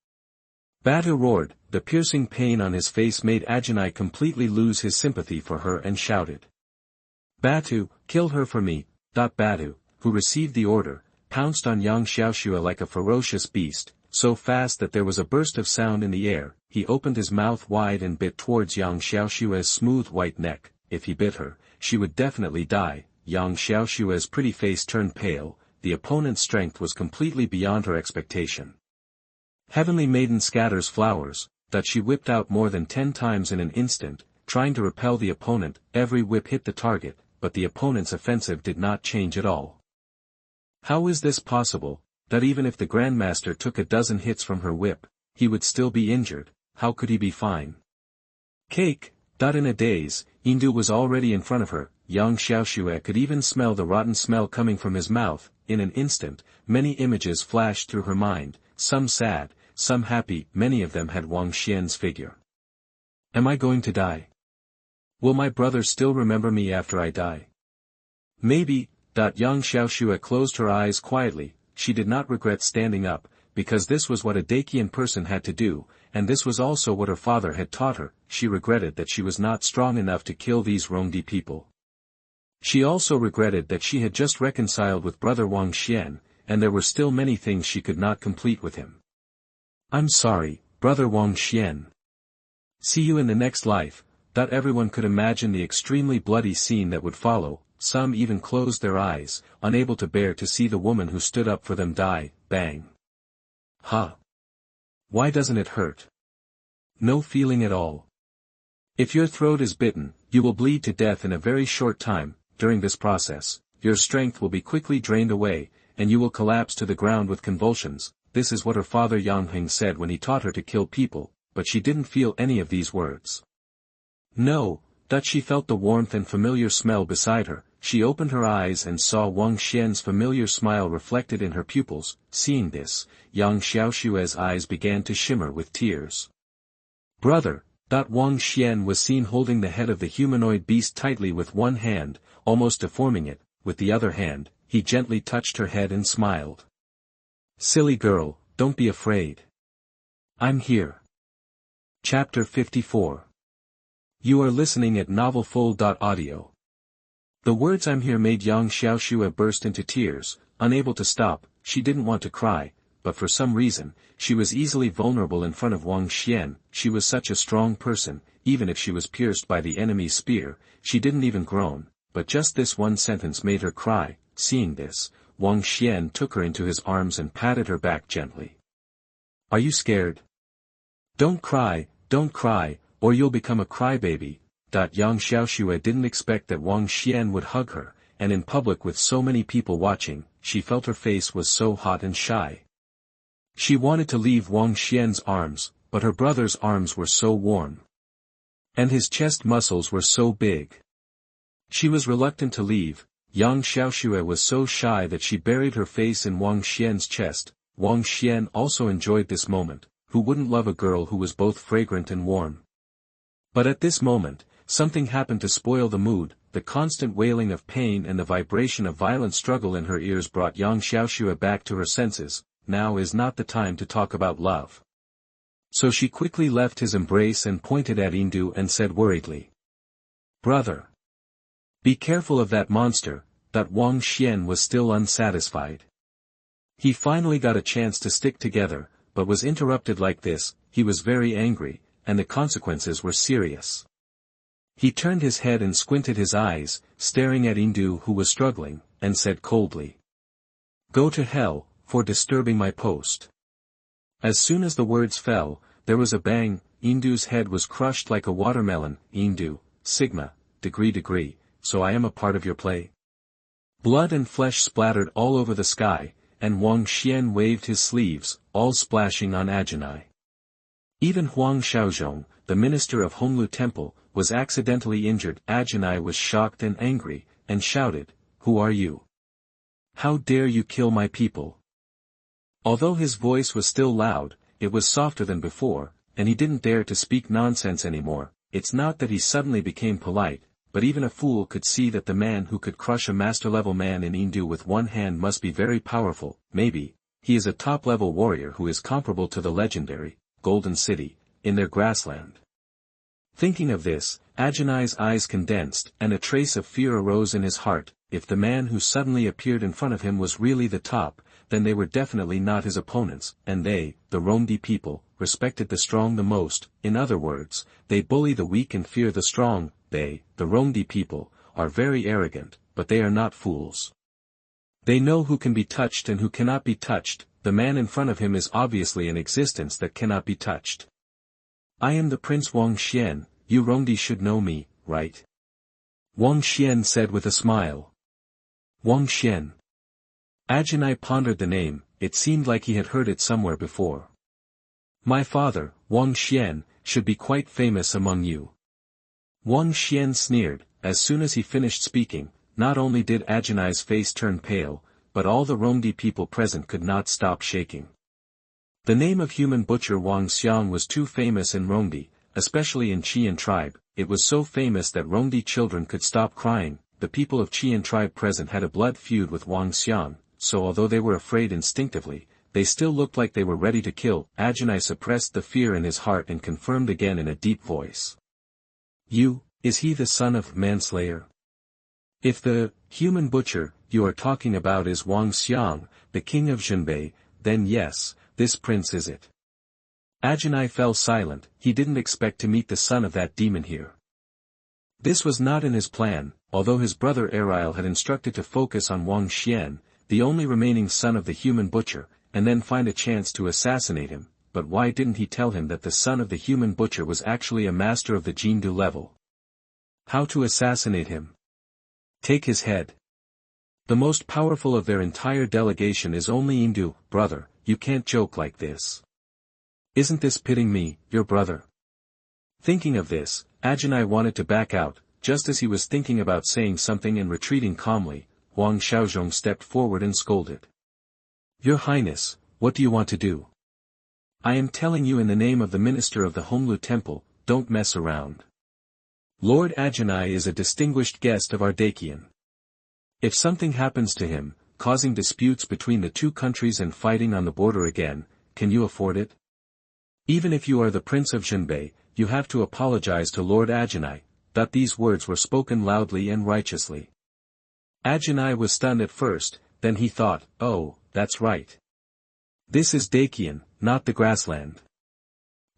Batu roared. The piercing pain on his face made Ajinai completely lose his sympathy for her and shouted, "Batu, kill her for me!" Batu, who received the order, pounced on Yang Xiaoxue like a ferocious beast, so fast that there was a burst of sound in the air. He opened his mouth wide and bit towards Yang Xiaoxue's smooth white neck. If he bit her, she would definitely die. Yang Xiaoxue's pretty face turned pale. The opponent's strength was completely beyond her expectation. Heavenly Maiden scatters flowers. She whipped out more than 10 times in an instant, trying to repel the opponent. Every whip hit the target, but the opponent's offensive did not change at all. How is this possible? Even if the Grandmaster took a dozen hits from her whip, he would still be injured. How could he be fine? Cake! In a daze, Indu was already in front of her. Yang Xiaoxue could even smell the rotten smell coming from his mouth. In an instant, many images flashed through her mind, some sad, some happy. Many of them had Wang Xian's figure. Am I going to die? Will my brother still remember me after I die? Maybe. Yang Xiaoxue closed her eyes quietly. She did not regret standing up, because this was what a Daqian person had to do, and this was also what her father had taught her. She regretted that she was not strong enough to kill these Rongdi people. She also regretted that she had just reconciled with brother Wang Xian, and there were still many things she could not complete with him. I'm sorry, brother Wang Xian. See you in the next life. Everyone could imagine the extremely bloody scene that would follow. Some even closed their eyes, unable to bear to see the woman who stood up for them die. Bang. Huh. Why doesn't it hurt? No feeling at all. If your throat is bitten, you will bleed to death in a very short time. During this process, your strength will be quickly drained away, and you will collapse to the ground with convulsions. This is what her father Yang Heng said when he taught her to kill people, but she didn't feel any of these words. No, she felt the warmth and familiar smell beside her. She opened her eyes and saw Wang Xian's familiar smile reflected in her pupils. Seeing this, Yang Xiaoxue's eyes began to shimmer with tears. Brother! Wang Xian was seen holding the head of the humanoid beast tightly with one hand, almost deforming it. With the other hand, he gently touched her head and smiled. Silly girl, don't be afraid. I'm here. Chapter 54. You are listening at novelfull.audio. The words "I'm here" made Yang Xiaoxue burst into tears. Unable to stop, she didn't want to cry, but for some reason, she was easily vulnerable in front of Wang Xian. She was such a strong person. Even if she was pierced by the enemy's spear, she didn't even groan, but just this one sentence made her cry. Seeing this, Wang Xian took her into his arms and patted her back gently. Are you scared? Don't cry, or you'll become a crybaby. Yang Xiaoxue didn't expect that Wang Xuan would hug her, and in public with so many people watching, she felt her face was so hot and shy. She wanted to leave Wang Xuan's arms, but her brother's arms were so warm. And his chest muscles were so big. She was reluctant to leave. Yang Xiaoxue was so shy that she buried her face in Wang Xuan's chest. Wang Xuan also enjoyed this moment. Who wouldn't love a girl who was both fragrant and warm? But at this moment, something happened to spoil the mood. The constant wailing of pain and the vibration of violent struggle in her ears brought Yang Xiaoxue back to her senses. Now is not the time to talk about love. So she quickly left his embrace and pointed at Indu and said worriedly, "Brother! Be careful of that monster." But Wang Xuan was still unsatisfied. He finally got a chance to stick together, but was interrupted like this. He was very angry, and the consequences were serious. He turned his head and squinted his eyes, staring at Indu who was struggling, and said coldly, "Go to hell, for disturbing my post." As soon as the words fell, there was a bang. Indu's head was crushed like a watermelon. Indu, sigma, degree, so I am a part of your play. Blood and flesh splattered all over the sky, and Wang Xuan waved his sleeves, all splashing on Ajinai. Even Huang Xiaozhong, the minister of Honglu Temple, was accidentally injured. Ajinai was shocked and angry, and shouted, "Who are you? How dare you kill my people?" Although his voice was still loud, it was softer than before, and he didn't dare to speak nonsense anymore. It's not that he suddenly became polite, but even a fool could see that the man who could crush a master-level man in Indu with one hand must be very powerful. Maybe he is a top-level warrior who is comparable to the legendary Golden City in their grassland. Thinking of this, Ajinai's eyes condensed, and a trace of fear arose in his heart. If the man who suddenly appeared in front of him was really the top, then they were definitely not his opponents, and they, the Romdi people, respected the strong the most. In other words, they bully the weak and fear the strong. They, the Romdi people, are very arrogant, but they are not fools. They know who can be touched and who cannot be touched. The man in front of him is obviously an existence that cannot be touched. "I am the Prince Wang Xuan, you Romdi should know me, right?" Wang Xuan said with a smile. Wang Xuan. Ajinai pondered the name. It seemed like he had heard it somewhere before. "My father, Wang Xuan, should be quite famous among you." Wang Xuan sneered. As soon as he finished speaking, not only did Ajinai's face turn pale, but all the Romdi people present could not stop shaking. The name of human butcher Wang Xiang was too famous in Romdi, especially in Qian tribe. It was so famous that Romdi children could stop crying. The people of Qian tribe present had a blood feud with Wang Xiang, so although they were afraid instinctively, they still looked like they were ready to kill. Ajinai suppressed the fear in his heart and confirmed again in a deep voice. Is he the son of manslayer? If the human butcher you are talking about is Wang Xiang, the king of Zhenbei, then yes, this prince is it. Ajinai fell silent. He didn't expect to meet the son of that demon here. This was not in his plan. Although his brother Ariel had instructed to focus on Wang Xuan, the only remaining son of the human butcher, and then find a chance to assassinate him. But why didn't he tell him that the son of the human butcher was actually a master of the Jianghu level? How to assassinate him? Take his head. The most powerful of their entire delegation is only Indu. Brother, you can't joke like this. Isn't this pitting me, your brother? Thinking of this, Ajinai wanted to back out. Just as he was thinking about saying something and retreating calmly, Huang Xiaozhong stepped forward and scolded. "Your Highness, what do you want to do? I am telling you in the name of the minister of the Honglu Temple, don't mess around. Lord Ajinai is a distinguished guest of our Dakian. If something happens to him, causing disputes between the two countries and fighting on the border again, can you afford it? Even if you are the Prince of Zhenbei, you have to apologize to Lord Ajinai." That these words were spoken loudly and righteously. Ajinai was stunned at first, then he thought, oh, that's right. This is Dakian, not the grassland.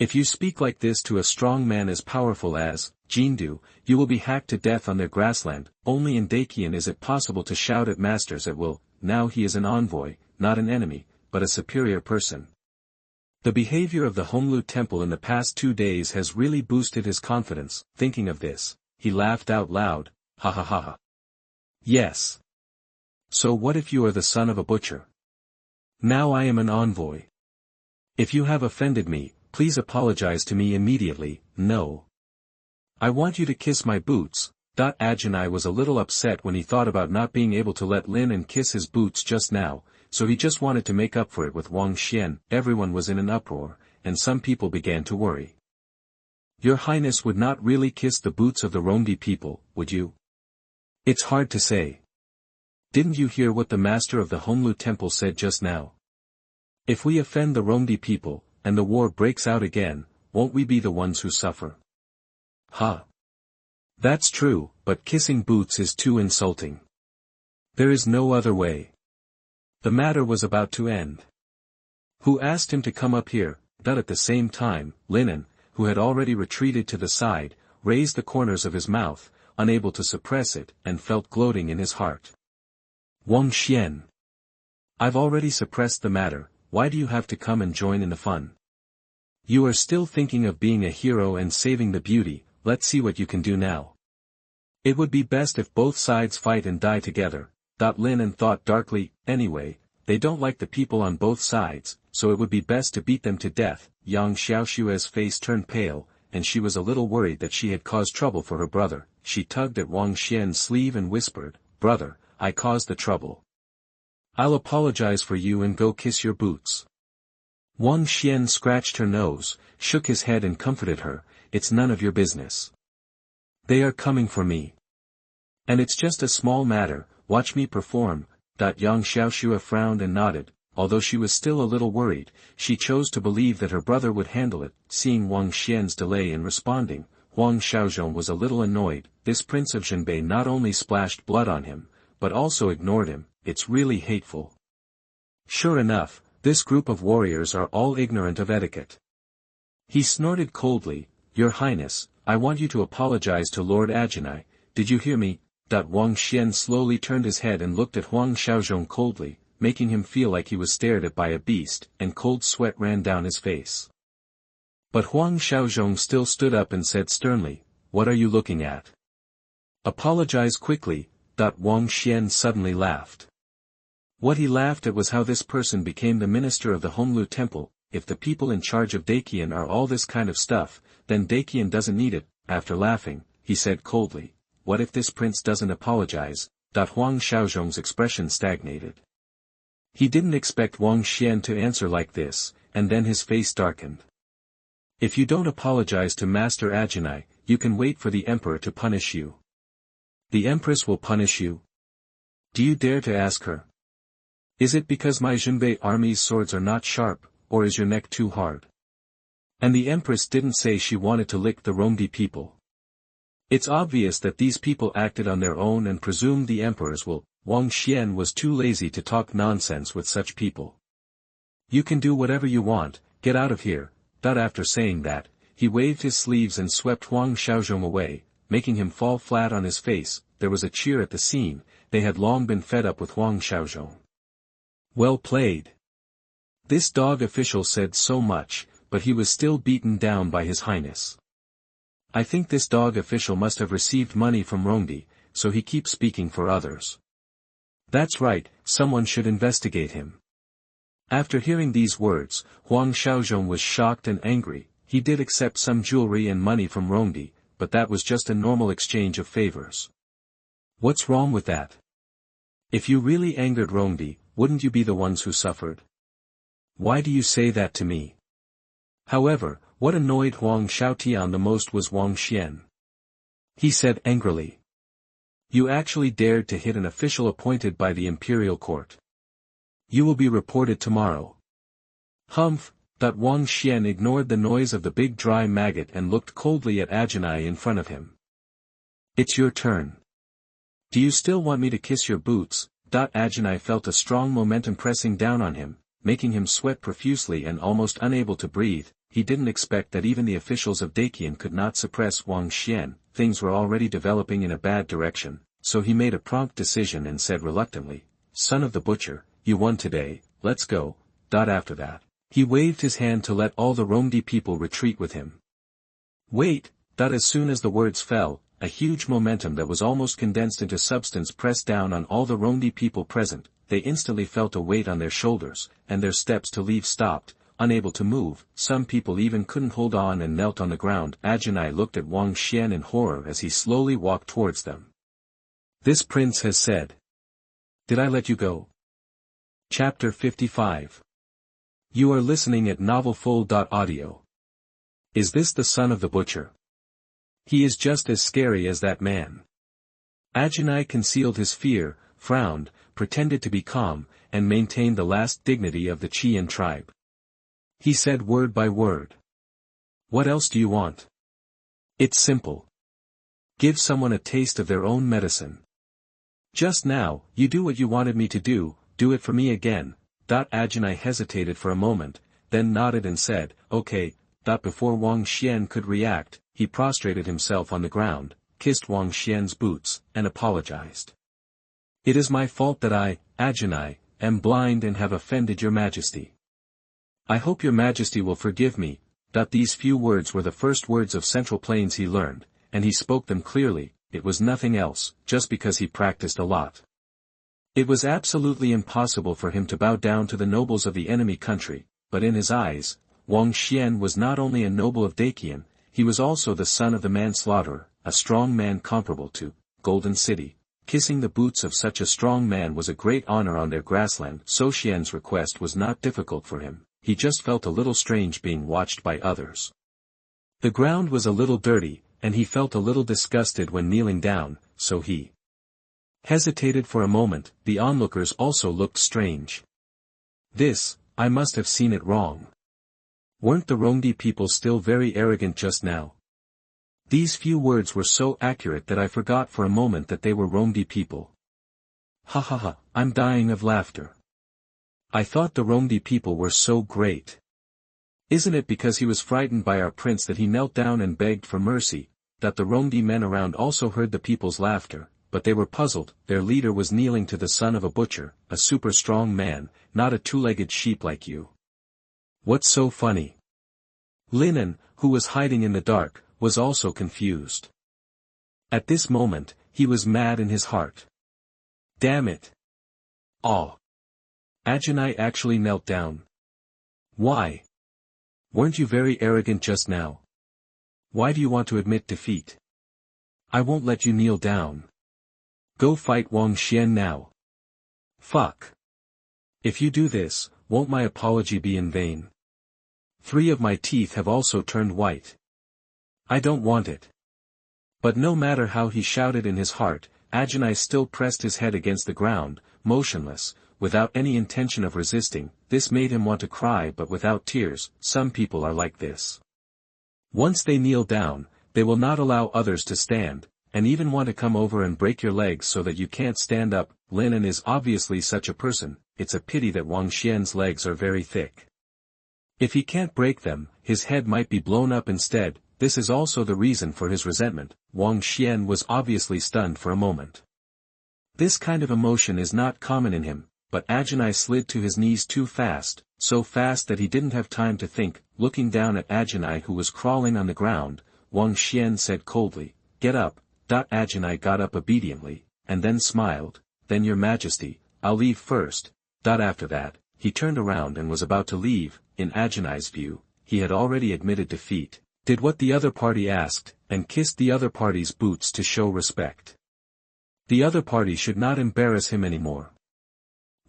If you speak like this to a strong man as powerful as Jindu, you will be hacked to death on their grassland. Only in Dakian is it possible to shout at masters at will. Now he is an envoy, not an enemy, but a superior person. The behavior of the Honglu temple in the past 2 days has really boosted his confidence. Thinking of this, he laughed out loud, ha ha ha ha. Yes. So what if you are the son of a butcher? Now I am an envoy. If you have offended me, please apologize to me immediately. No. I want you to kiss my boots. Ajinai was a little upset when he thought about not being able to let Lin An kiss his boots just now, so he just wanted to make up for it with Wang Xuan. Everyone was in an uproar, and some people began to worry. Your Highness would not really kiss the boots of the Rongdi people, would you? It's hard to say. Didn't you hear what the master of the Honglu temple said just now? If we offend the Rongdi people, and the war breaks out again, won't we be the ones who suffer? Huh. That's true, but kissing boots is too insulting. There is no other way. The matter was about to end. Who asked him to come up here? At the same time, Lin An, who had already retreated to the side, raised the corners of his mouth, unable to suppress it, and felt gloating in his heart. Wang Xuan. I've already suppressed the matter, why do you have to come and join in the fun? You are still thinking of being a hero and saving the beauty, let's see what you can do now. It would be best if both sides fight and die together. Lin An thought darkly, anyway, they don't like the people on both sides, so it would be best to beat them to death. Yang Xiaoshua's face turned pale, and she was a little worried that she had caused trouble for her brother. She tugged at Wang Xuan's sleeve and whispered, Brother, I caused the trouble. I'll apologize for you and go kiss your boots. Wang Xuan scratched her nose, shook his head and comforted her, it's none of your business. They are coming for me. And it's just a small matter, watch me perform. Yang Xiaoshua frowned and nodded, although she was still a little worried, she chose to believe that her brother would handle it. Seeing Wang Xuan's delay in responding, Huang Xiaozhong was a little annoyed. This prince of Zhenbei not only splashed blood on him, but also ignored him. It's really hateful. Sure enough, this group of warriors are all ignorant of etiquette. He snorted coldly, Your Highness, I want you to apologize to Lord Ajinai, did you hear me? Wang Xuan slowly turned his head and looked at Huang Xiaozhong coldly, making him feel like he was stared at by a beast, and cold sweat ran down his face. But Huang Xiaozhong still stood up and said sternly, What are you looking at? Apologize quickly. Wang Xuan suddenly laughed. What he laughed at was how this person became the minister of the Honglu temple. If the people in charge of Daqian are all this kind of stuff, then Daqian doesn't need it. After laughing, he said coldly, What if this prince doesn't apologize? Huang Xiaozhong's expression stagnated. He didn't expect Wang Xuan to answer like this, and then his face darkened. If you don't apologize to Master Ajinai, you can wait for the emperor to punish you. The Empress will punish you? Do you dare to ask her? Is it because my Zhenbei army's swords are not sharp, or is your neck too hard? And the Empress didn't say she wanted to lick the Rongdi people. It's obvious that these people acted on their own and presumed the emperors will. Wang Xuan was too lazy to talk nonsense with such people. You can do whatever you want, get out of here. After saying that, he waved his sleeves and swept Huang Xiaozhong away, making him fall flat on his face. There was a cheer at the scene. They had long been fed up with Huang Xiaozhong. Well played. This dog official said so much, but he was still beaten down by his Highness. I think this dog official must have received money from Rongdi, so he keeps speaking for others. That's right, someone should investigate him. After hearing these words, Huang Xiaozhong was shocked and angry. He did accept some jewelry and money from Rongdi, but that was just a normal exchange of favors. What's wrong with that? If you really angered Rongdi, wouldn't you be the ones who suffered? Why do you say that to me? However, what annoyed Huang Xiaotian the most was Wang Xuan. He said angrily. You actually dared to hit an official appointed by the imperial court. You will be reported tomorrow. Humph. Wang Xuan ignored the noise of the big dry maggot and looked coldly at Ajinai in front of him. It's your turn. Do you still want me to kiss your boots? Ajinai felt a strong momentum pressing down on him, making him sweat profusely and almost unable to breathe. He didn't expect that even the officials of Daqian could not suppress Wang Xuan. Things were already developing in a bad direction, so he made a prompt decision and said reluctantly, Son of the butcher, you won today, let's go. After that, He waved his hand to let all the Rongdi people retreat with him. Wait, that as soon as the words fell, a huge momentum that was almost condensed into substance pressed down on all the Rongdi people present. They instantly felt a weight on their shoulders, and their steps to leave stopped, unable to move. Some people even couldn't hold on and knelt on the ground. Ajinai looked at Wang Xuan in horror as he slowly walked towards them. This prince has said. Did I let you go? Chapter 55. You are listening at novelfull.audio. Is this the son of the butcher? He is just as scary as that man. Ajinai concealed his fear, frowned, pretended to be calm, and maintained the last dignity of the Qian tribe. He said word by word. What else do you want? It's simple. Give someone a taste of their own medicine. Just now, you do what you wanted me to do it for me again. Ajinai hesitated for a moment, then nodded and said, okay. Before Wang Xuan could react, he prostrated himself on the ground, kissed Wang Xuan's boots, and apologized. It is my fault that I, Ajinai, am blind and have offended your majesty. I hope your majesty will forgive me. These few words were the first words of Central Plains he learned, and he spoke them clearly. It was nothing else, just because he practiced a lot. It was absolutely impossible for him to bow down to the nobles of the enemy country, but in his eyes, Wang Xuan was not only a noble of Daqian, he was also the son of the manslaughterer, a strong man comparable to Golden City. Kissing the boots of such a strong man was a great honor on their grassland. So Xian's request was not difficult for him, he just felt a little strange being watched by others. The ground was a little dirty, and he felt a little disgusted when kneeling down, so he hesitated for a moment. The onlookers also looked strange. I must have seen it wrong. Weren't the Rongdi people still very arrogant just now? These few words were so accurate that I forgot for a moment that they were Rongdi people. Ha ha ha, I'm dying of laughter. I thought the Rongdi people were so great. Isn't it because he was frightened by our prince that he knelt down and begged for mercy? That the Rongdi men around also heard the people's laughter, but they were puzzled. Their leader was kneeling to the son of a butcher, a super strong man, not a two-legged sheep like you. What's so funny? Lin An, who was hiding in the dark, was also confused. At this moment, he was mad in his heart. Damn it! Oh! Ajinai actually knelt down. Why? Weren't you very arrogant just now? Why do you want to admit defeat? I won't let you kneel down. Go fight Wang Xuan now. Fuck. If you do this, won't my apology be in vain? 3 of my teeth have also turned white. I don't want it. But no matter how he shouted in his heart, Ajinai still pressed his head against the ground, motionless, without any intention of resisting. This made him want to cry, but without tears. Some people are like this. Once they kneel down, they will not allow others to stand, and even want to come over and break your legs so that you can't stand up. Lin An is obviously such a person. It's a pity that Wang Xuan's legs are very thick. If he can't break them, his head might be blown up instead. This is also the reason for his resentment. Wang Xuan was obviously stunned for a moment. This kind of emotion is not common in him, but Ajinai slid to his knees too fast, so fast that he didn't have time to think. Looking down at Ajinai, who was crawling on the ground, Wang Xuan said coldly, "Get up." Ajinai got up obediently, and then smiled. "Then your majesty, I'll leave first." After that, he turned around and was about to leave. In Ajinai's view, he had already admitted defeat, did what the other party asked, and kissed the other party's boots to show respect. The other party should not embarrass him anymore.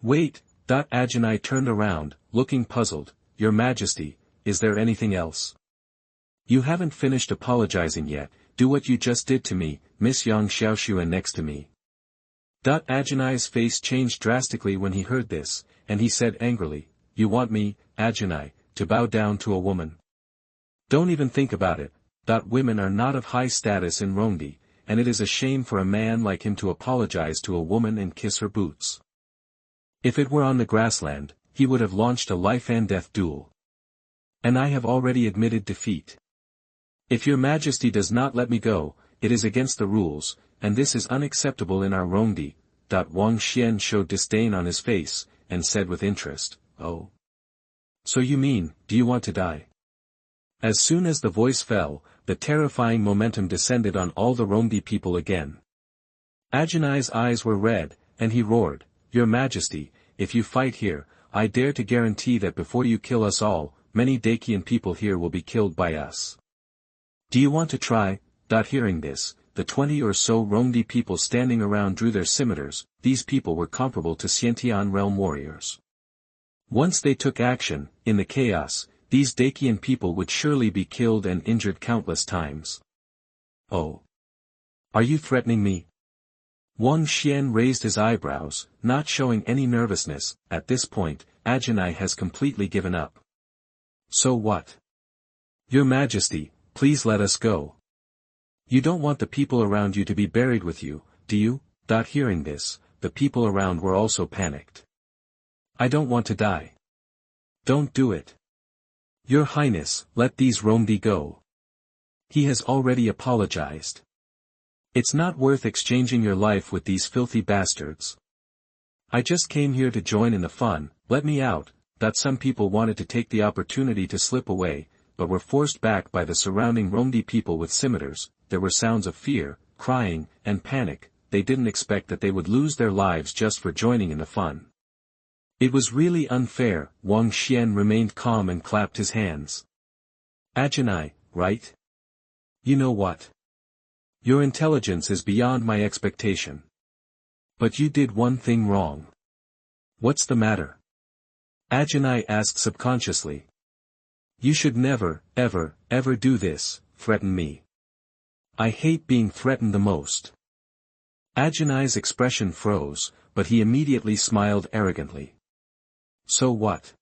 Wait, Ajinai turned around, looking puzzled. "Your Majesty, is there anything else? You haven't finished apologizing yet. Do what you just did to me, Miss Yang Xiaoshuan next to me." Ajinai's face changed drastically when he heard this, and he said angrily, "You want me, Ajinai, to bow down to a woman? Don't even think about it. Women are not of high status in Rongdi, and it is a shame for a man like him to apologize to a woman and kiss her boots. If it were on the grassland, he would have launched a life-and-death duel. And I have already admitted defeat. If your majesty does not let me go, it is against the rules, and this is unacceptable in our Rongdi." Wang Xuan showed disdain on his face, and said with interest, "Oh. So you mean, do you want to die? As soon as the voice fell, the terrifying momentum descended on all the Romdi people again. Ajinai's eyes were red, and he roared, Your Majesty, if you fight here, I dare to guarantee that before you kill us all, many Dacian people here will be killed by us. Do you want to try? Hearing this, the 20 or so Romdi people standing around drew their scimitars. These people were comparable to Xiantian realm warriors. Once they took action, in the chaos, these Dacian people would surely be killed and injured countless times. Oh! Are you threatening me? Wang Xuan raised his eyebrows, not showing any nervousness. At this point, Ajinai has completely given up. So what? Your Majesty, please let us go. You don't want the people around you to be buried with you, do you? Hearing this, the people around were also panicked. I don't want to die. Don't do it. Your Highness, let these Romdi go. He has already apologized. It's not worth exchanging your life with these filthy bastards. I just came here to join in the fun, let me out. Some people wanted to take the opportunity to slip away, but were forced back by the surrounding Romdi people with scimitars. There were sounds of fear, crying, and panic. They didn't expect that they would lose their lives just for joining in the fun. It was really unfair. Wang Xuan remained calm and clapped his hands. Ajinai, right? You know what? Your intelligence is beyond my expectation. But you did one thing wrong. What's the matter? Ajinai asked subconsciously. You should never, ever, ever do this, threaten me. I hate being threatened the most. Ajinai's expression froze, but he immediately smiled arrogantly. So what?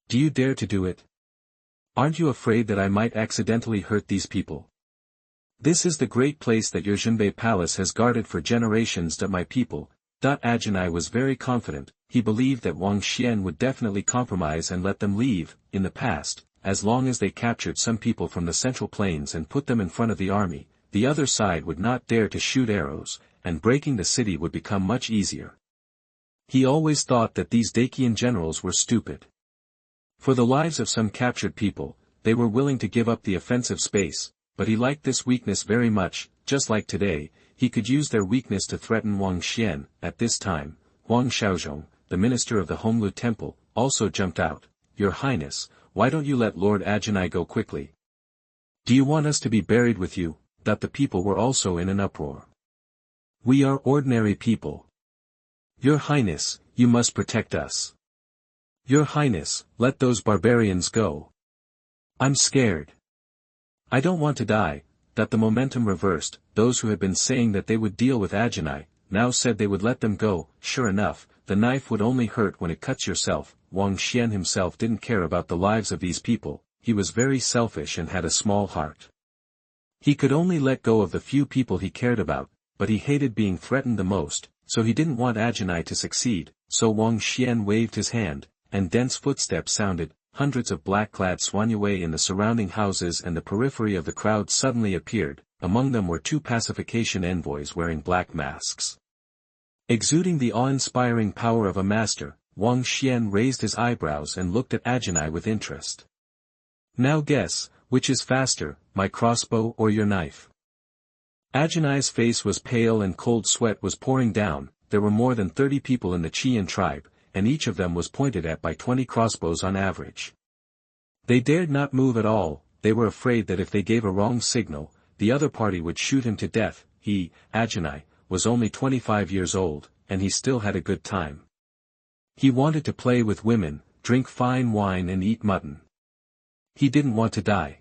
Do you dare to do it? Aren't you afraid that I might accidentally hurt these people? This is the great place that your Zhenbei Palace has guarded for generations. My people. Ajinai was very confident. He believed that Wang Xuan would definitely compromise and let them leave. In the past, as long as they captured some people from the Central Plains and put them in front of the army, the other side would not dare to shoot arrows, and breaking the city would become much easier. He always thought that these Dacian generals were stupid. For the lives of some captured people, they were willing to give up the offensive space, but he liked this weakness very much. Just like today, he could use their weakness to threaten Wang Xuan. At this time, Huang Xiaozhong, the minister of the Honglu Temple, also jumped out. Your Highness, why don't you let Lord Ajinai go quickly? Do you want us to be buried with you? The people were also in an uproar. We are ordinary people. Your Highness, you must protect us. Your Highness, let those barbarians go. I'm scared. I don't want to die. The momentum reversed. Those who had been saying that they would deal with Ajinai, now said they would let them go. Sure enough, the knife would only hurt when it cuts yourself. Wang Xuan himself didn't care about the lives of these people. He was very selfish and had a small heart. He could only let go of the few people he cared about, but he hated being threatened the most, so he didn't want Ajinai to succeed. So Wang Xuan waved his hand, and dense footsteps sounded. Hundreds of black-clad Swanue in the surrounding houses and the periphery of the crowd suddenly appeared. Among them were 2 pacification envoys wearing black masks. Exuding the awe-inspiring power of a master, Wang Xuan raised his eyebrows and looked at Ajinai with interest. Now guess, which is faster, my crossbow or your knife? Ajinai's face was pale and cold sweat was pouring down. There were more than 30 people in the Qian tribe, and each of them was pointed at by 20 crossbows on average. They dared not move at all. They were afraid that if they gave a wrong signal, the other party would shoot him to death. He, Ajinai, was only 25 years old, and he still had a good time. He wanted to play with women, drink fine wine and eat mutton. He didn't want to die.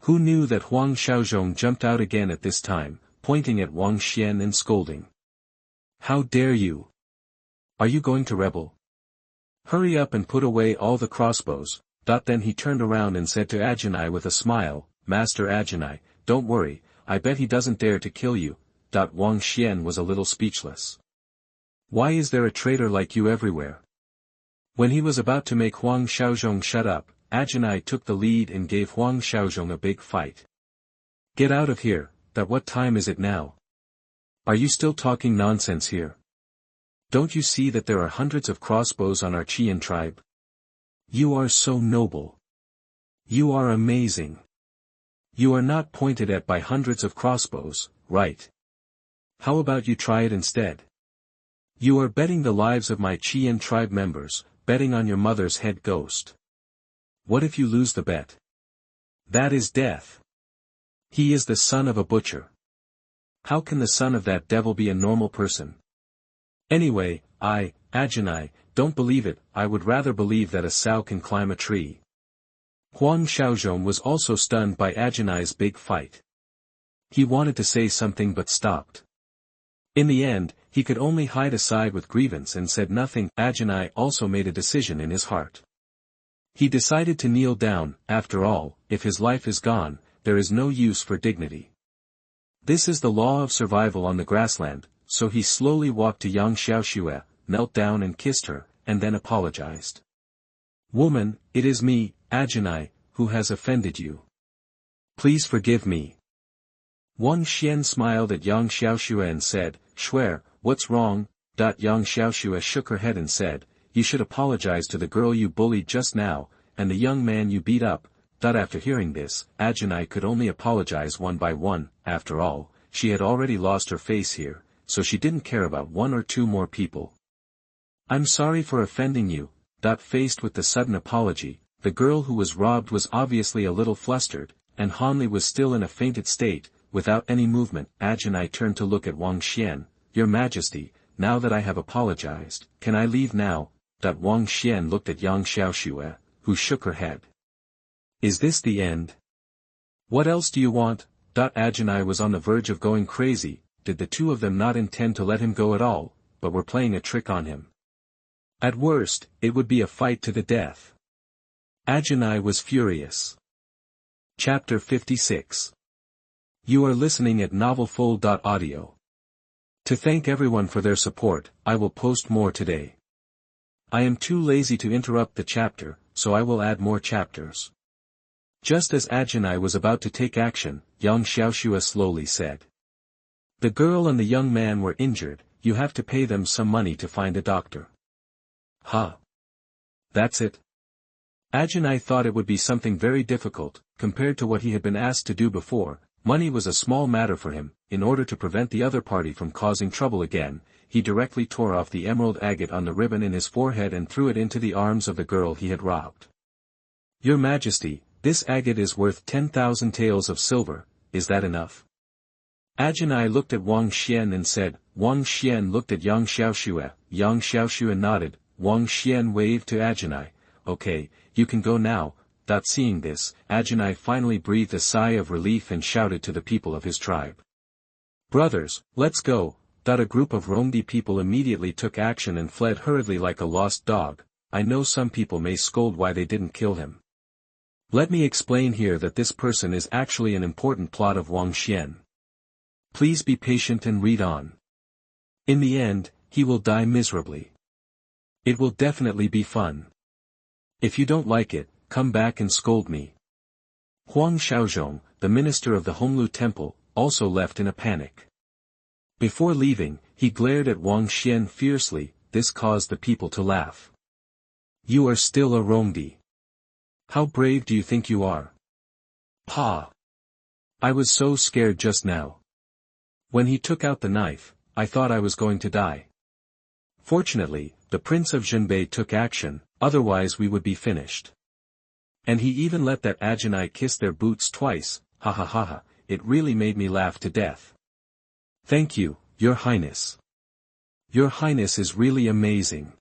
Who knew that Huang Xiaozhong jumped out again at this time, pointing at Wang Xuan and scolding. How dare you? Are you going to rebel? Hurry up and put away all the crossbows. Then he turned around and said to Ajinai with a smile, Master Ajinai, don't worry, I bet he doesn't dare to kill you. Wang Xuan was a little speechless. Why is there a traitor like you everywhere? When he was about to make Huang Xiaozhong shut up, Ajinai took the lead and gave Huang Xiaozhong a big fight. Get out of here. What time is it now? Are you still talking nonsense here? Don't you see that there are hundreds of crossbows on our Qian tribe? You are so noble. You are amazing. You are not pointed at by hundreds of crossbows, right? How about you try it instead? You are betting the lives of my Qian tribe members, betting on your mother's head ghost. What if you lose the bet? That is death. He is the son of a butcher. How can the son of that devil be a normal person? Anyway, Ajinai, don't believe it. I would rather believe that a sow can climb a tree. Huang Xiaozhong was also stunned by Ajinai's big fight. He wanted to say something but stopped. In the end, he could only hide aside with grievance and said nothing. Ajinai also made a decision in his heart. He decided to kneel down. After all, if his life is gone, there is no use for dignity. This is the law of survival on the grassland, so he slowly walked to Yang Xiaoxue, knelt down and kissed her, and then apologized. Woman, it is me, Ajinai, who has offended you. Please forgive me. Wang Xuan smiled at Yang Xiaoxue and said, Shuer, what's wrong? Yang Xiaoxue shook her head and said, you should apologize to the girl you bullied just now, and the young man you beat up. After hearing this, Ajinai could only apologize one by one. After all, she had already lost her face here, so she didn't care about one or two more people. I'm sorry for offending you. Faced with the sudden apology, the girl who was robbed was obviously a little flustered, and Hanli was still in a fainted state. Without any movement, Ajinai turned to look at Wang Xuan. Your Majesty, now that I have apologized, can I leave now? Wang Xuan looked at Yang Xiaoxue, who shook her head. Is this the end? What else do you want? Ajinai was on the verge of going crazy. Did the two of them not intend to let him go at all, but were playing a trick on him? At worst, it would be a fight to the death. Ajinai was furious. Chapter 56. You are listening at novelfull.audio. To thank everyone for their support, I will post more today. I am too lazy to interrupt the chapter, so I will add more chapters. Just as Ajinai was about to take action, Yang Xiaoxue slowly said. The girl and the young man were injured, you have to pay them some money to find a doctor. Huh? That's it? Ajinai thought it would be something very difficult, compared to what he had been asked to do before. Money was a small matter for him. In order to prevent the other party from causing trouble again, he directly tore off the emerald agate on the ribbon in his forehead and threw it into the arms of the girl he had robbed. Your Majesty, this agate is worth 10,000 taels of silver, is that enough? Ajinai looked at Wang Xuan and said. Wang Xuan looked at Yang Xiaoxue. Yang Xiaoxue nodded. Wang Xuan waved to Ajinai. Okay, you can go now. Seeing this, Ajinai finally breathed a sigh of relief and shouted to the people of his tribe. Brothers, let's go. A group of Rongdi people immediately took action and fled hurriedly like a lost dog. I know some people may scold why they didn't kill him. Let me explain here that this person is actually an important plot of Wang Xuan. Please be patient and read on. In the end, he will die miserably. It will definitely be fun. If you don't like it, come back and scold me. Huang Xiaozhong, the minister of the Honglu temple, also left in a panic. Before leaving, he glared at Wang Xuan fiercely. This caused the people to laugh. You are still a Rongdi. How brave do you think you are? Pa! I was so scared just now. When he took out the knife, I thought I was going to die. Fortunately, the Prince of Zhenbei took action, otherwise we would be finished. And he even let that Ajinai kiss their boots twice. Ha ha ha ha, it really made me laugh to death. Thank you, Your Highness. Your Highness is really amazing.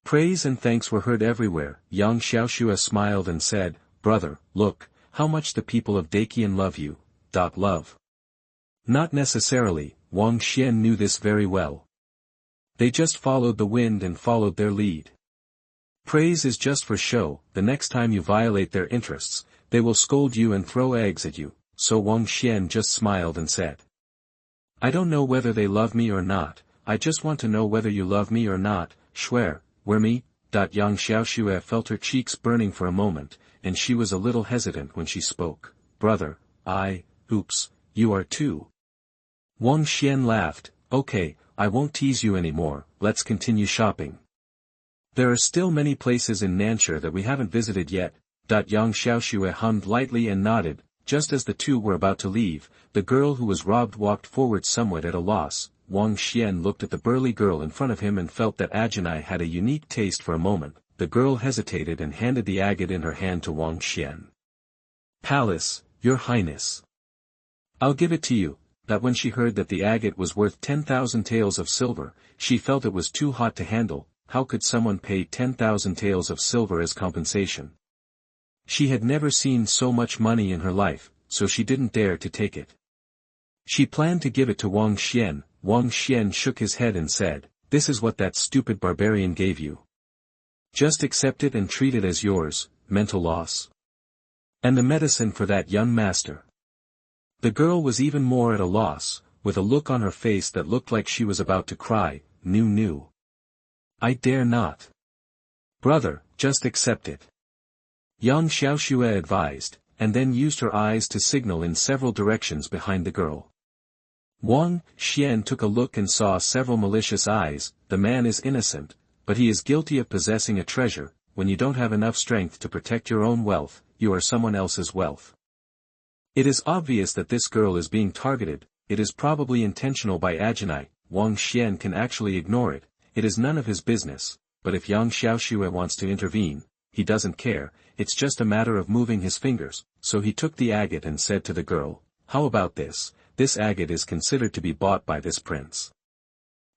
Praise and thanks were heard everywhere. Yang Xiaoxue smiled and said, Brother, look, how much the people of Daqian love you. Love. Not necessarily, Wang Xuan knew this very well. They just followed the wind and followed their lead. Praise is just for show. The next time you violate their interests, they will scold you and throw eggs at you. So Wang Xuan just smiled and said, I don't know whether they love me or not, I just want to know whether you love me or not. Shuer, where me? Yang Xiaoxue felt her cheeks burning for a moment, and she was a little hesitant when she spoke. Brother, oops, you are too. Wang Xuan laughed. Okay, I won't tease you anymore, let's continue shopping. There are still many places in Nanshire that we haven't visited yet. Yang Xiaoxue hummed lightly and nodded. Just as the two were about to leave, the girl who was robbed walked forward somewhat at a loss. Wang Xuan looked at the burly girl in front of him and felt that Ajinai had a unique taste for a moment. The girl hesitated and handed the agate in her hand to Wang Xuan. "Palace, your highness. I'll give it to you." That when she heard that the agate was worth 10,000 taels of silver, she felt it was too hot to handle. How could someone pay 10,000 taels of silver as compensation? She had never seen so much money in her life, so she didn't dare to take it. She planned to give it to Wang Xuan. Wang Xuan shook his head and said, "This is what that stupid barbarian gave you. Just accept it and treat it as yours." Mental loss. And the medicine for that young master. The girl was even more at a loss, with a look on her face that looked like she was about to cry. No. "I dare not. Brother, just accept it," Yang Xiaoxue advised, and then used her eyes to signal in several directions behind the girl. Wang Xuan took a look and saw several malicious eyes. The man is innocent, but he is guilty of possessing a treasure. When you don't have enough strength to protect your own wealth, you are someone else's wealth. It is obvious that this girl is being targeted. It is probably intentional by Ajinai. Wang Xuan can actually ignore it. It is none of his business, but if Yang Xiaoxue wants to intervene, he doesn't care. It's just a matter of moving his fingers. So he took the agate and said to the girl, "How about this? This agate is considered to be bought by this prince."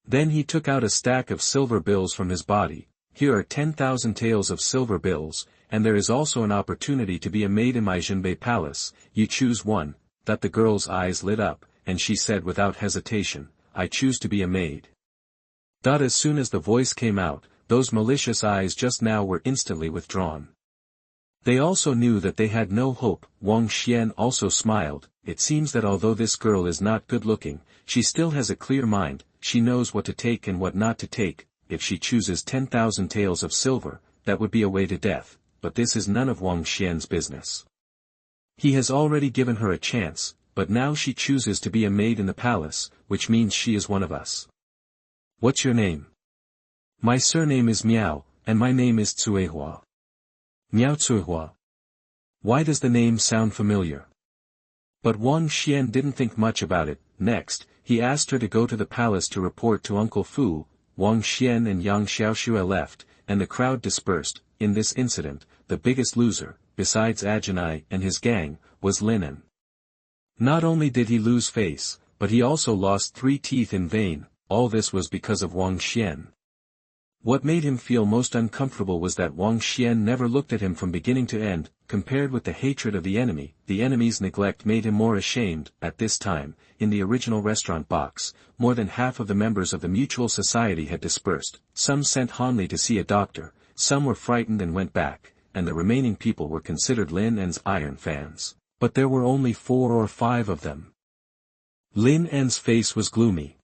Then he took out a stack of silver bills from his body. "Here are 10,000 taels of silver bills, and there is also an opportunity to be a maid in my Zhenbei Palace. You choose one." That the girl's eyes lit up, and she said without hesitation, "I choose to be a maid." As soon as the voice came out, those malicious eyes just now were instantly withdrawn. They also knew that they had no hope. Wang Xuan also smiled. It seems that although this girl is not good-looking, she still has a clear mind. She knows what to take and what not to take. If she chooses 10,000 taels of silver, that would be a way to death, but this is none of Wang Xuan's business. He has already given her a chance, but now she chooses to be a maid in the palace, which means she is one of us. "What's your name?" "My surname is Miao, and my name is Cuihua." "Miao Cuihua. Why does the name sound familiar?" But Wang Xuan didn't think much about it. Next, he asked her to go to the palace to report to Uncle Fu. Wang Xuan and Yang Xiaoxue left, and the crowd dispersed. In this incident, the biggest loser, besides Ajinai and his gang, was Lin An. Not only did he lose face, but he also lost 3 teeth in vain. All this was because of Wang Xuan. What made him feel most uncomfortable was that Wang Xuan never looked at him from beginning to end. Compared with the hatred of the enemy's neglect made him more ashamed. At this time, in the original restaurant box, more than half of the members of the Mutual Society had dispersed. Some sent Hanli to see a doctor, some were frightened and went back, and the remaining people were considered Lin An's iron fans. But there were only 4 or 5 of them. Lin An's face was gloomy.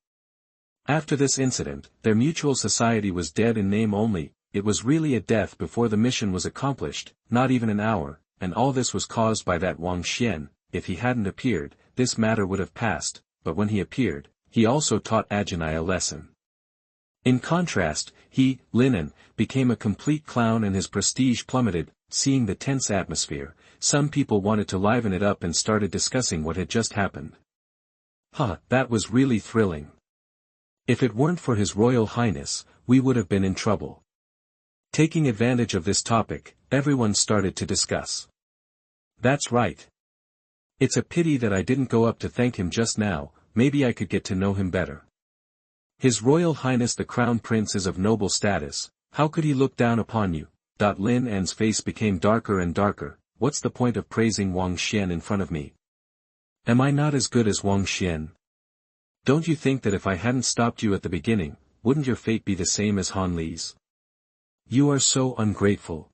After this incident, their mutual society was dead in name only. It was really a death before the mission was accomplished, not even an hour, and all this was caused by that Wang Xuan. If he hadn't appeared, this matter would have passed, but when he appeared, he also taught Ajinai a lesson. In contrast, he, Lin An, became a complete clown and his prestige plummeted. Seeing the tense atmosphere, some people wanted to liven it up and started discussing what had just happened. That was really thrilling. If it weren't for His Royal Highness, we would have been in trouble. Taking advantage of this topic, everyone started to discuss. That's right. It's a pity that I didn't go up to thank him just now. Maybe I could get to know him better. His Royal Highness the Crown Prince is of noble status. How could he look down upon you? Lin An's face became darker and darker. What's the point of praising Wang Xuan in front of me? Am I not as good as Wang Xuan? Don't you think that if I hadn't stopped you at the beginning, wouldn't your fate be the same as Han Li's? You are so ungrateful.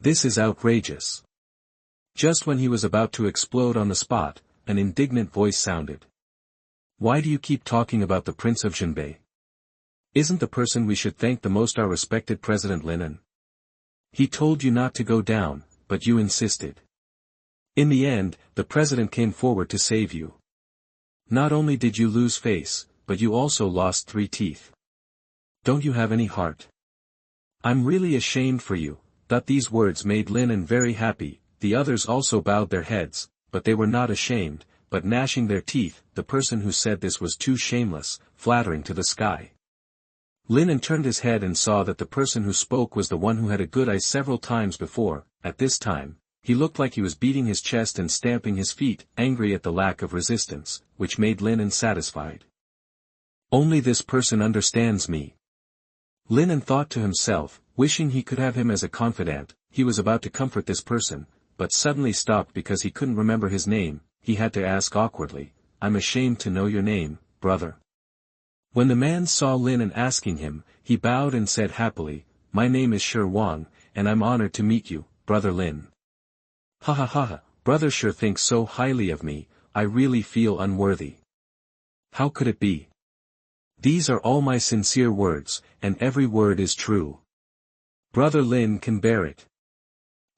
This is outrageous. Just when he was about to explode on the spot, an indignant voice sounded. Why do you keep talking about the Prince of Zhenbei? Isn't the person we should thank the most our respected President Lin An? He told you not to go down, but you insisted. In the end, the president came forward to save you. Not only did you lose face, but you also lost 3 teeth. Don't you have any heart? I'm really ashamed for you. That these words made Lin An very happy. The others also bowed their heads, but they were not ashamed, but gnashing their teeth. The person who said this was too shameless, flattering to the sky. Lin An turned his head and saw that the person who spoke was the one who had a good eye several times before. At this time, he looked like he was beating his chest and stamping his feet, angry at the lack of resistance, which made Lin An satisfied. Only this person understands me. Lin An thought to himself, wishing he could have him as a confidant. He was about to comfort this person, but suddenly stopped because he couldn't remember his name. He had to ask awkwardly, I'm ashamed to know your name, brother. When the man saw Lin An asking him, he bowed and said happily, my name is Shi Wang, and I'm honored to meet you, brother Lin. Ha ha ha ha, brother Shi thinks so highly of me, I really feel unworthy. How could it be? These are all my sincere words, and every word is true. Brother Lin can bear it.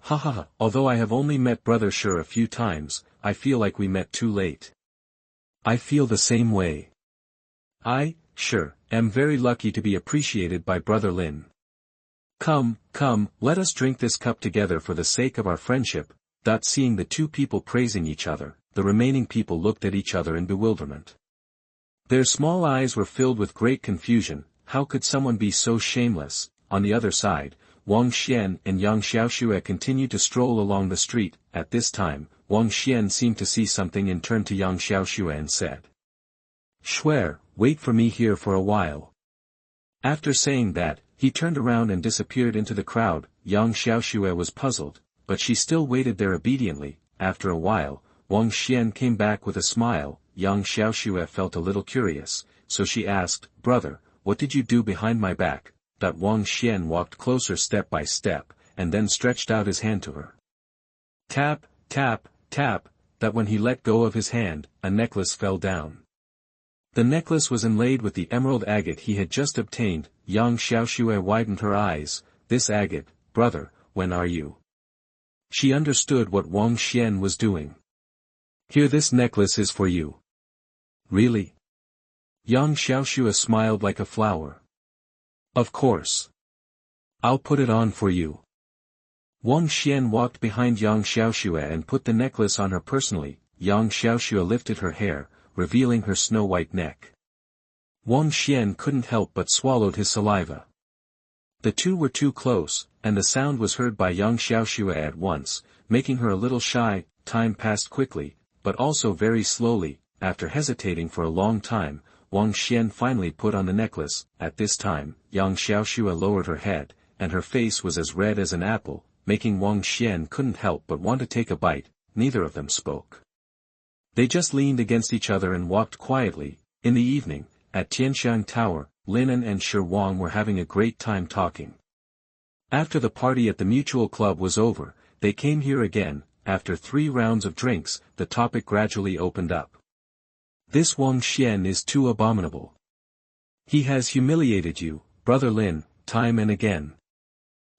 Ha ha ha, although I have only met brother Shi a few times, I feel like we met too late. I feel the same way. I, Shi, am very lucky to be appreciated by brother Lin. Come, come, let us drink this cup together for the sake of our friendship. Seeing the two people praising each other, the remaining people looked at each other in bewilderment. Their small eyes were filled with great confusion. How could someone be so shameless? On the other side, Wang Xuan and Yang Xiaoxue continued to stroll along the street. At this time, Wang Xuan seemed to see something and turned to Yang Xiaoxue and said, Shuer, wait for me here for a while. After saying that, he turned around and disappeared into the crowd. Yang Xiaoxue was puzzled, but she still waited there obediently. After a while, Wang Xuan came back with a smile. Yang Xiaoxue felt a little curious, so she asked, Brother, what did you do behind my back? Wang Xuan walked closer step by step, and then stretched out his hand to her. Tap, tap, tap. When he let go of his hand, a necklace fell down. The necklace was inlaid with the emerald agate he had just obtained. Yang Xiaoxue widened her eyes. This agate, brother, when are you? She understood what Wang Xuan was doing. Here, this necklace is for you. Really? Yang Xiaoxue smiled like a flower. Of course. I'll put it on for you. Wang Xuan walked behind Yang Xiaoxue and put the necklace on her personally. Yang Xiaoxue lifted her hair, revealing her snow-white neck. Wang Xuan couldn't help but swallowed his saliva. The two were too close, and the sound was heard by Yang Xiaoxue at once, making her a little shy. Time passed quickly, but also very slowly. After hesitating for a long time, Wang Xuan finally put on the necklace. At this time, Yang Xiaoxue lowered her head, and her face was as red as an apple, making Wang Xuan couldn't help but want to take a bite. Neither of them spoke. They just leaned against each other and walked quietly. In the evening, at Tianxiang Tower, Lin An and Shi Wang were having a great time talking. After the party at the Mutual Club was over, they came here again. After 3 rounds of drinks, the topic gradually opened up. This Wang Xuan is too abominable. He has humiliated you, brother Lin, time and again.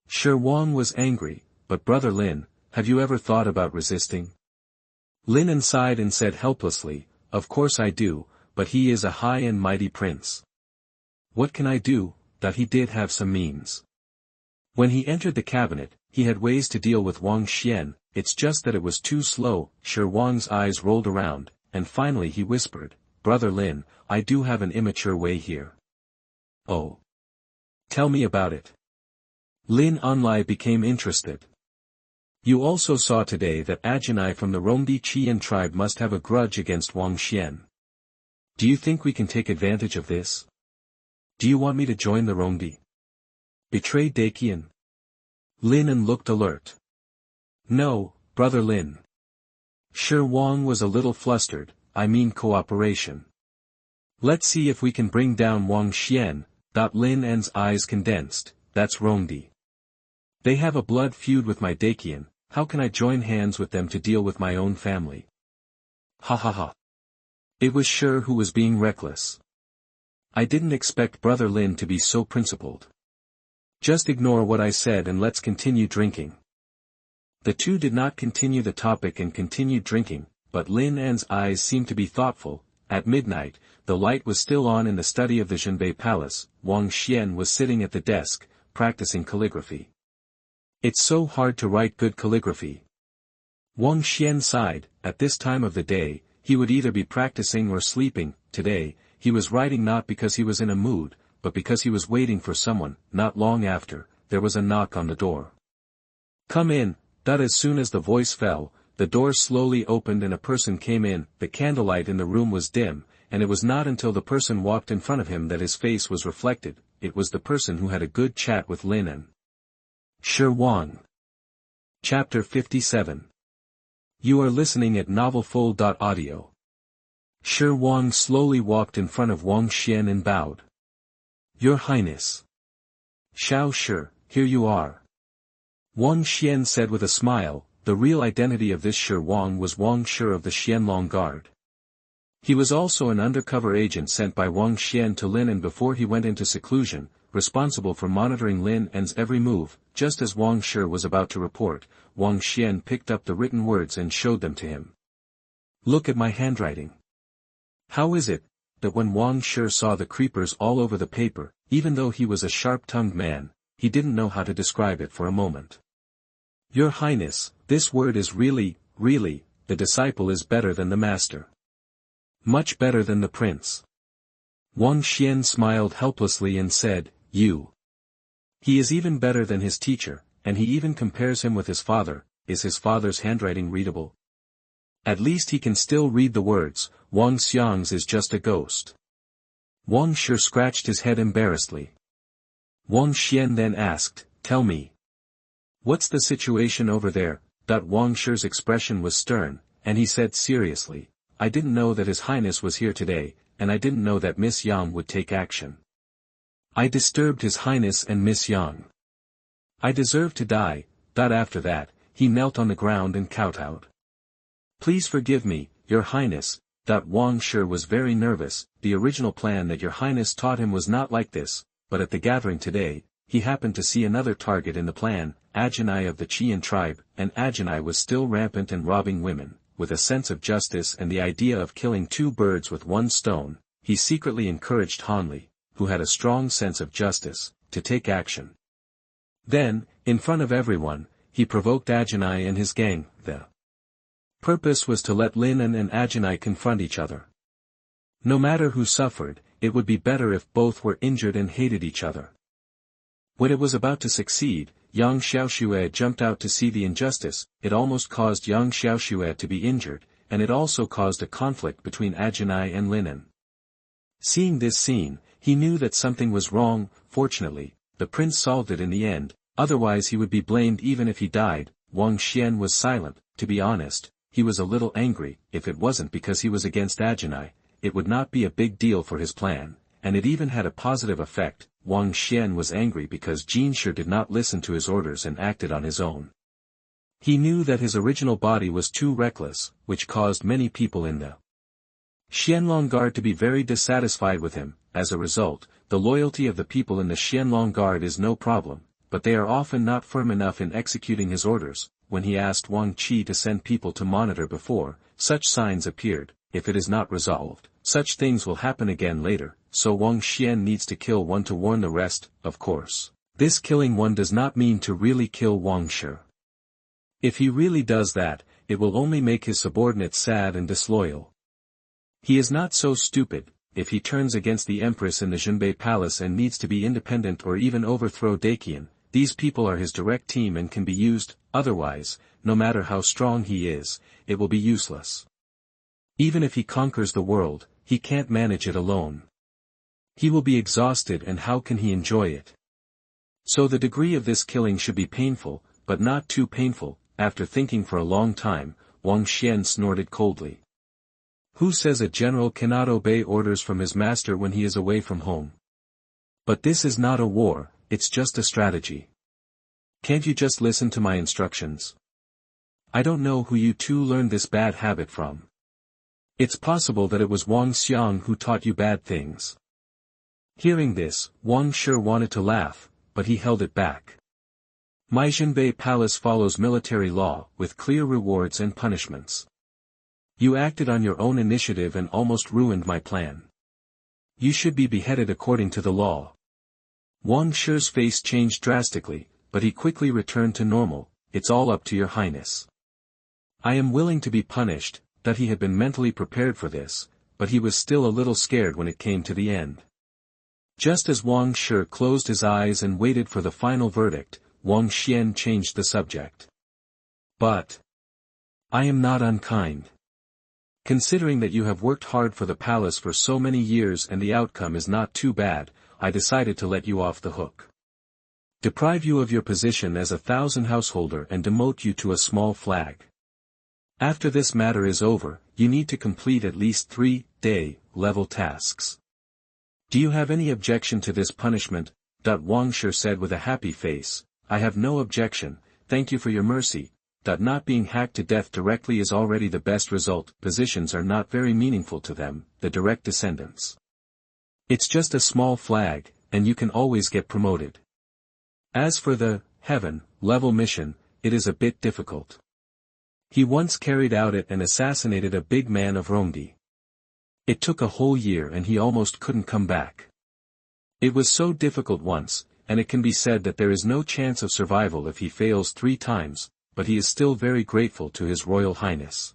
Shi Wang was angry, but brother Lin, have you ever thought about resisting? Lin An sighed and said helplessly, of course I do, but he is a high and mighty prince. What can I do? That he did have some means. When he entered the cabinet, he had ways to deal with Wang Xuan. It's just that it was too slow. Shi Wang's eyes rolled around, and finally he whispered, Brother Lin, I do have an immature way here. Oh. Tell me about it. Lin An became interested. You also saw today that Ajinai from the Rongdi Qian tribe must have a grudge against Wang Xuan. Do you think we can take advantage of this? Do you want me to join the Rongdi? Betray Daqian? Lin An looked alert. No, brother Lin. Shi Wang was a little flustered. I mean cooperation. Let's see if we can bring down Wang Xuan. Lin An's eyes condensed. That's Rongdi. They have a blood feud with my Daqian. How can I join hands with them to deal with my own family? Ha ha ha. It was Shi who was being reckless. I didn't expect brother Lin to be so principled. Just ignore what I said and let's continue drinking. The two did not continue the topic and continued drinking, but Lin An's eyes seemed to be thoughtful. At midnight, the light was still on in the study of the Zhenbei Palace. Wang Xuan was sitting at the desk, practicing calligraphy. It's so hard to write good calligraphy. Wang Xuan sighed. At this time of the day, he would either be practicing or sleeping. Today, he was writing not because he was in a mood, but because he was waiting for someone. Not long after, there was a knock on the door. "Come in." As soon as the voice fell, the door slowly opened and a person came in. The candlelight in the room was dim, and it was not until the person walked in front of him that his face was reflected. It was the person who had a good chat with Lin An. Shi Wang. Chapter 57. You are listening at novelfull.audio. Shi Wang slowly walked in front of Wang Xuan and bowed. "Your Highness." "Xiao Shi, here you are." Wang Xuan said with a smile. The real identity of this Shi Wang was Wang Shi of the Qianlong Guard. He was also an undercover agent sent by Wang Xuan to Lin An before he went into seclusion, responsible for monitoring Lin An's every move. Just as Wang Shi was about to report, Wang Xuan picked up the written words and showed them to him. "Look at my handwriting." How is it that when Wang Shi saw the creepers all over the paper, even though he was a sharp-tongued man, he didn't know how to describe it for a moment? "Your Highness, this word is really, the disciple is better than the master. Much better than the prince." Wang Xuan smiled helplessly and said, "You. He is even better than his teacher, and he even compares him with his father." "Is his father's handwriting readable?" "At least he can still read the words. Wang Xiang's is just a ghost." Wang Shi scratched his head embarrassedly. Wang Xuan then asked, "Tell me. What's the situation over there?" Wang Shi's expression was stern, and he said seriously, "I didn't know that His Highness was here today, and I didn't know that Miss Yang would take action. I disturbed His Highness and Miss Yang. I deserve to die." After that, he knelt on the ground and kowtowed. "Please forgive me, Your Highness." Wang Shi was very nervous. The original plan that Your Highness taught him was not like this, but at the gathering today, he happened to see another target in the plan, Ajinai of the Qian tribe, and Ajinai was still rampant and robbing women. With a sense of justice and the idea of killing two birds with one stone, he secretly encouraged Hanli, who had a strong sense of justice, to take action. Then, in front of everyone, he provoked Ajinai and his gang. The purpose was to let Lin An and Ajinai confront each other. No matter who suffered, it would be better if both were injured and hated each other. When it was about to succeed, Yang Xiaoxue jumped out to see the injustice. It almost caused Yang Xiaoxue to be injured, and it also caused a conflict between Ajinai and Lin An. Seeing this scene, he knew that something was wrong. Fortunately, the prince solved it in the end, otherwise he would be blamed even if he died. Wang Xuan was silent. To be honest, he was a little angry. If it wasn't because he was against Ajinai, it would not be a big deal for his plan, and it even had a positive effect. Wang Xuan was angry because Jin Shi did not listen to his orders and acted on his own. He knew that his original body was too reckless, which caused many people in the Qianlong Guard to be very dissatisfied with him. As a result, the loyalty of the people in the Qianlong Guard is no problem, but they are often not firm enough in executing his orders. When he asked Wang Qi to send people to monitor before, such signs appeared. If it is not resolved, such things will happen again later, so Wang Xuan needs to kill one to warn the rest. Of course, this killing one does not mean to really kill Wang Shi. If he really does that, it will only make his subordinates sad and disloyal. He is not so stupid. If he turns against the Empress in the Zhenbei Palace and needs to be independent or even overthrow Daqian, these people are his direct team and can be used. Otherwise, no matter how strong he is, it will be useless. Even if he conquers the world, he can't manage it alone. He will be exhausted, and how can he enjoy it? So the degree of this killing should be painful, but not too painful. After thinking for a long time, Wang Xuan snorted coldly. Who says a general cannot obey orders from his master when he is away from home? But this is not a war, it's just a strategy. Can't you just listen to my instructions? I don't know who you two learned this bad habit from. It's possible that it was Wang Xiang who taught you bad things. Hearing this, Wang Shi wanted to laugh, but he held it back. My Zhenbei Palace follows military law, with clear rewards and punishments. You acted on your own initiative and almost ruined my plan. You should be beheaded according to the law. Wang Shi's face changed drastically, but he quickly returned to normal. It's all up to your highness. I am willing to be punished. That he had been mentally prepared for this, but he was still a little scared when it came to the end. Just as Wang Shi closed his eyes and waited for the final verdict, Wang Xuan changed the subject. But I am not unkind. Considering that you have worked hard for the palace for so many years and the outcome is not too bad, I decided to let you off the hook. Deprive you of your position as a 1,000 householder and demote you to a small flag. After this matter is over, you need to complete at least 3-day-level tasks. Do you have any objection to this punishment? Wang Shi said with a happy face, I have no objection, thank you for your mercy. Not being hacked to death directly is already the best result. Positions are not very meaningful to them, the direct descendants. It's just a small flag, and you can always get promoted. As for the heaven-level mission, it is a bit difficult. He once carried out it and assassinated a big man of Rongdi. It took a whole year and he almost couldn't come back. It was so difficult once, and it can be said that there is no chance of survival if he fails 3 times, but he is still very grateful to His Royal Highness.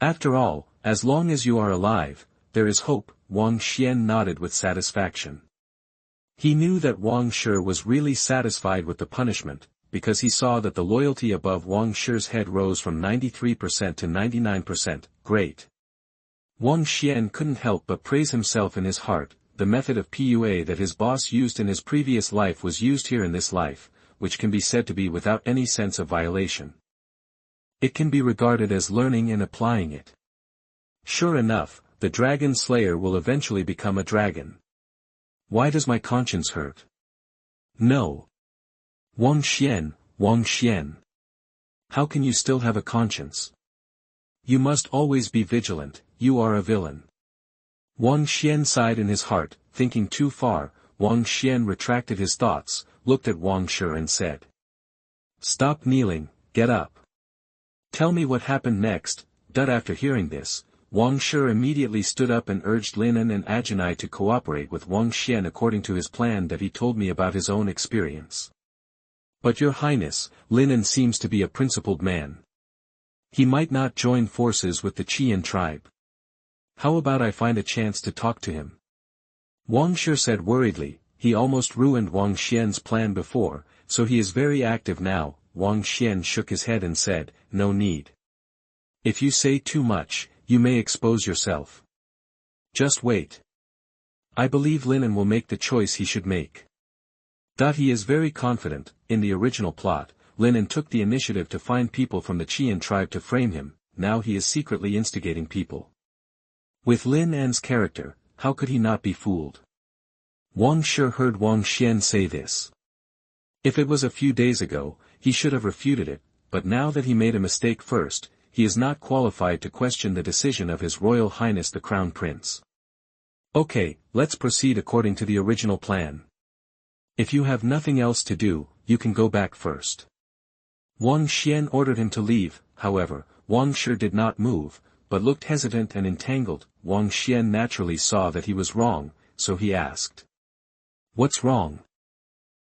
After all, as long as you are alive, there is hope. Wang Xuan nodded with satisfaction. He knew that Wang Shi was really satisfied with the punishment, because he saw that the loyalty above Wang Shi's head rose from 93% to 99%, great. Wang Xuan couldn't help but praise himself in his heart. The method of PUA that his boss used in his previous life was used here in this life, which can be said to be without any sense of violation. It can be regarded as learning and applying it. Sure enough, the dragon slayer will eventually become a dragon. Why does my conscience hurt? No. Wang Xuan. How can you still have a conscience? You must always be vigilant, you are a villain. Wang Xuan sighed in his heart, thinking too far. Wang Xuan retracted his thoughts, looked at Wang Shi and said. Stop kneeling, get up. Tell me what happened next. After hearing this, Wang Shi immediately stood up and urged Lin An and Ajinai to cooperate with Wang Xuan according to his plan that he told me about his own experience. But your highness, Lin An seems to be a principled man. He might not join forces with the Qian tribe. How about I find a chance to talk to him? Wang Shi said worriedly. He almost ruined Wang Xuan's plan before, so he is very active now. Wang Xuan shook his head and said, no need. If you say too much, you may expose yourself. Just wait. I believe Lin An will make the choice he should make. He is very confident. In the original plot, Lin An took the initiative to find people from the Qian tribe to frame him. Now he is secretly instigating people. With Lin An's character, how could he not be fooled? Wang Shi heard Wang Xuan say this. If it was a few days ago, he should have refuted it, but now that he made a mistake first, he is not qualified to question the decision of His Royal Highness the Crown Prince. Okay, let's proceed according to the original plan. If you have nothing else to do, you can go back first. Wang Xuan ordered him to leave. However, Wang Shi did not move, but looked hesitant and entangled. Wang Xuan naturally saw that he was wrong, so he asked. What's wrong?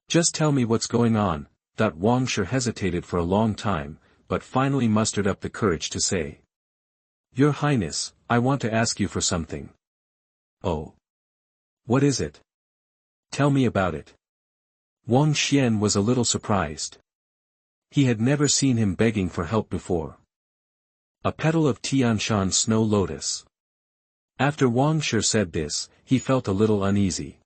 Just tell me what's going on. Wang Shi hesitated for a long time, but finally mustered up the courage to say. Your Highness, I want to ask you for something. Oh. What is it? Tell me about it. Wang Xuan was a little surprised. He had never seen him begging for help before. A petal of Tianshan snow lotus. After Wang Shi said this, he felt a little uneasy.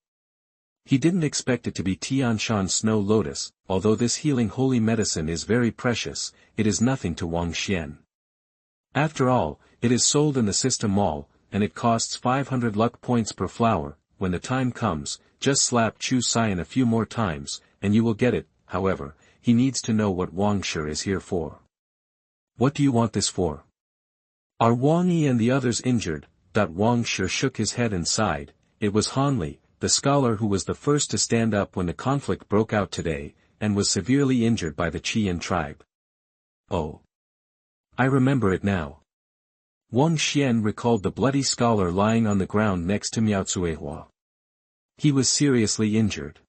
He didn't expect it to be Tianshan snow lotus. Although this healing holy medicine is very precious, it is nothing to Wang Xuan. After all, it is sold in the system mall, and it costs 500 luck points per flower. When the time comes, just slap Chu Siyan a few more times, and you will get it. However, he needs to know what Wang Shi is here for. What do you want this for? Are Wang Yi and the others injured? Wang Shi shook his head and sighed. It was Han Li, the scholar who was the first to stand up when the conflict broke out today, and was severely injured by the Qian tribe. Oh. I remember it now. Wang Xuan recalled the bloody scholar lying on the ground next to Miao Cuehua. He was seriously injured.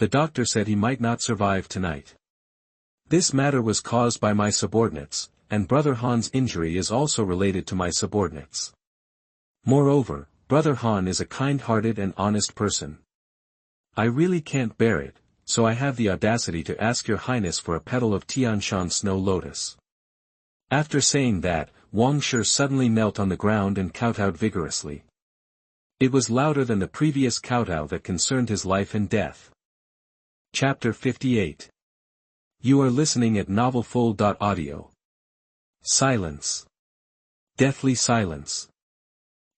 The doctor said he might not survive tonight. This matter was caused by my subordinates, and Brother Han's injury is also related to my subordinates. Moreover, Brother Han is a kind-hearted and honest person. I really can't bear it, so I have the audacity to ask your Highness for a petal of Tianshan snow lotus. After saying that, Wang Xuan suddenly knelt on the ground and kowtowed vigorously. It was louder than the previous kowtow that concerned his life and death. Chapter 58. You are listening at novelfull.audio. Silence. Deathly silence.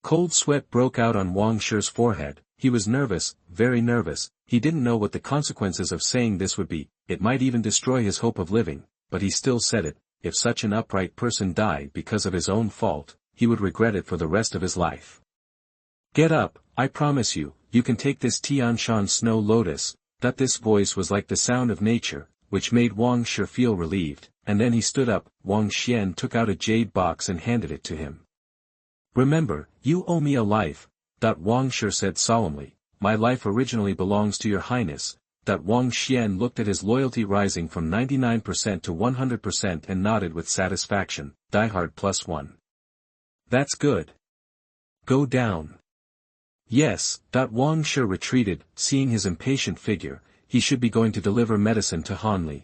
Cold sweat broke out on Wang Xuan's forehead. He was nervous, very nervous. He didn't know what the consequences of saying this would be. It might even destroy his hope of living, but he still said it. If such an upright person died because of his own fault, he would regret it for the rest of his life. Get up, I promise you, you can take this Tianshan snow lotus. That this voice was like the sound of nature, which made Wang Xuan feel relieved, and then he stood up. Wang Xuan took out a jade box and handed it to him. Remember, you owe me a life. Wang Xuan said solemnly, my life originally belongs to your Highness. Wang Xuan looked at his loyalty rising from 99% to 100% and nodded with satisfaction. Diehard +1. That's good. Go down. Yes. Wang Xuan retreated, seeing his impatient figure. He should be going to deliver medicine to Hanli.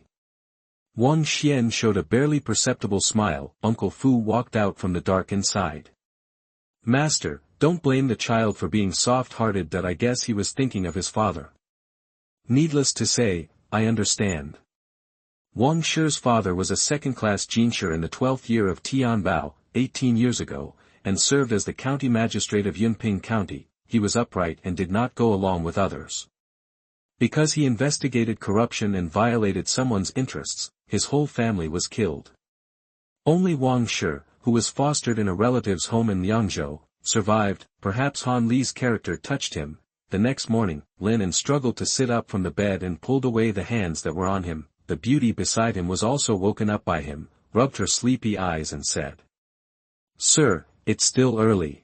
Wang Xuan showed a barely perceptible smile. Uncle Fu walked out from the dark inside. Master, don't blame the child for being soft-hearted. I guess he was thinking of his father. Needless to say, I understand. Wang Xuan's father was a second-class jinshi in the 12th year of Tianbao, 18 years ago, and served as the county magistrate of Yunping County. He was upright and did not go along with others. Because he investigated corruption and violated someone's interests, his whole family was killed. Only Wang Xuan, who was fostered in a relative's home in Yangzhou, survived. Perhaps Han Li's character touched him. The next morning, Lin An struggled to sit up from the bed and pulled away the hands that were on him. The beauty beside him was also woken up by him, rubbed her sleepy eyes and said, Sir, it's still early.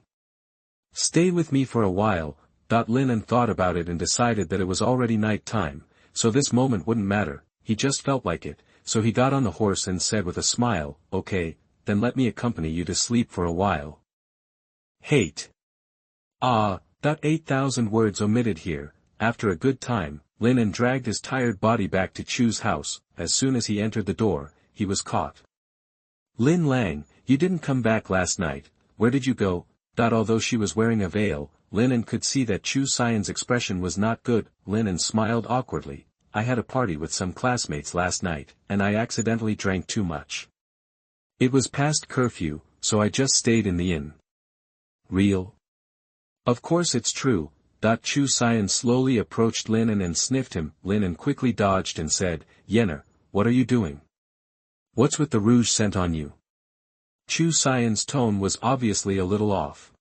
Stay with me for a while. Lin An thought about it and decided that it was already night time, so this moment wouldn't matter. He just felt like it, so he got on the horse and said with a smile, Okay, then let me accompany you to sleep for a while. Hate. 8,000 words omitted here. After a good time, Lin An dragged his tired body back to Chu's house. As soon as he entered the door, he was caught. Lin Lang, you didn't come back last night. Where did you go? Although she was wearing a veil, Lin An could see that Chu Siyan's expression was not good. Lin An smiled awkwardly. I had a party with some classmates last night, and I accidentally drank too much. It was past curfew, so I just stayed in the inn. Real? Of course it's true. Chu Siyan slowly approached Lin An and sniffed him. Lin An quickly dodged and said, Yenner, what are you doing? What's with the rouge scent on you? Chu Siyan's tone was obviously a little off.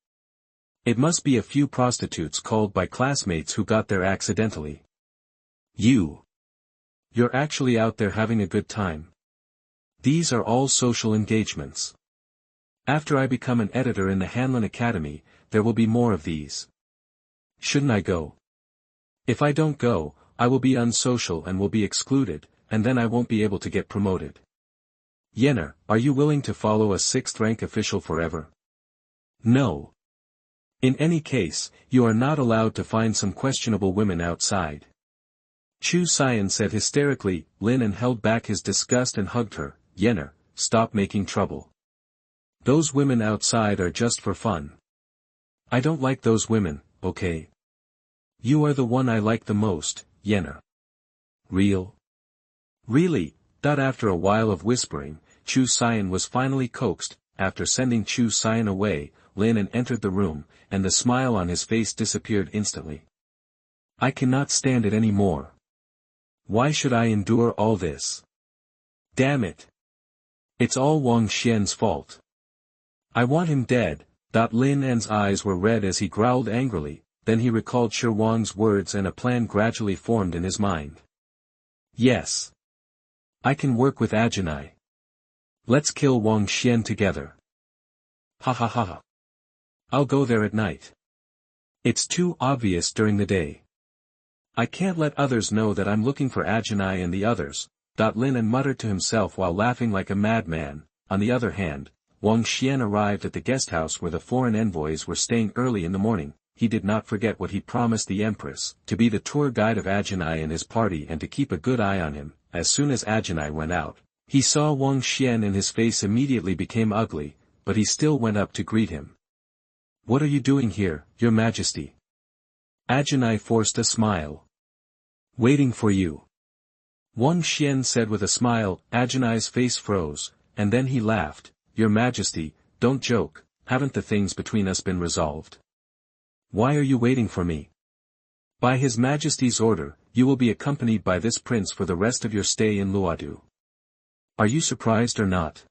It must be a few prostitutes called by classmates who got there accidentally. You're actually out there having a good time. These are all social engagements. After I become an editor in the Hanlin Academy, there will be more of these. Shouldn't I go? If I don't go, I will be unsocial and will be excluded, and then I won't be able to get promoted. Yenner, are you willing to follow a 6th-rank official forever? No. In any case, you are not allowed to find some questionable women outside. Chu Siyan said hysterically. Lin An held back his disgust and hugged her. Yenner, stop making trouble. Those women outside are just for fun. I don't like those women, okay? You are the one I like the most, Yenner. Real? Really? After a while of whispering, Chu Siyan was finally coaxed. After sending Chu Siyan away, Lin An entered the room, and the smile on his face disappeared instantly. I cannot stand it any more. Why should I endure all this? Damn it. It's all Wang Xuan's fault. I want him dead. Lin An's eyes were red as he growled angrily, then he recalled Shi Wang's words and a plan gradually formed in his mind. Yes. I can work with Ajinai. Let's kill Wang Xuan together. Ha ha ha ha. I'll go there at night. It's too obvious during the day. I can't let others know that I'm looking for Ajinai and the others. Lin An muttered to himself while laughing like a madman. On the other hand, Wang Xuan arrived at the guesthouse where the foreign envoys were staying early in the morning. He did not forget what he promised the Empress, to be the tour guide of Ajinai and his party and to keep a good eye on him. As soon as Ajinai went out, he saw Wang Xuan and his face immediately became ugly, but he still went up to greet him. "What are you doing here, Your Majesty?" Ajinai forced a smile. "Waiting for you." Wang Xuan said with a smile. Ajinai's face froze, and then he laughed. "Your Majesty, don't joke, haven't the things between us been resolved? Why are you waiting for me? By His Majesty's order, you will be accompanied by this prince for the rest of your stay in Luodu. Are you surprised or not?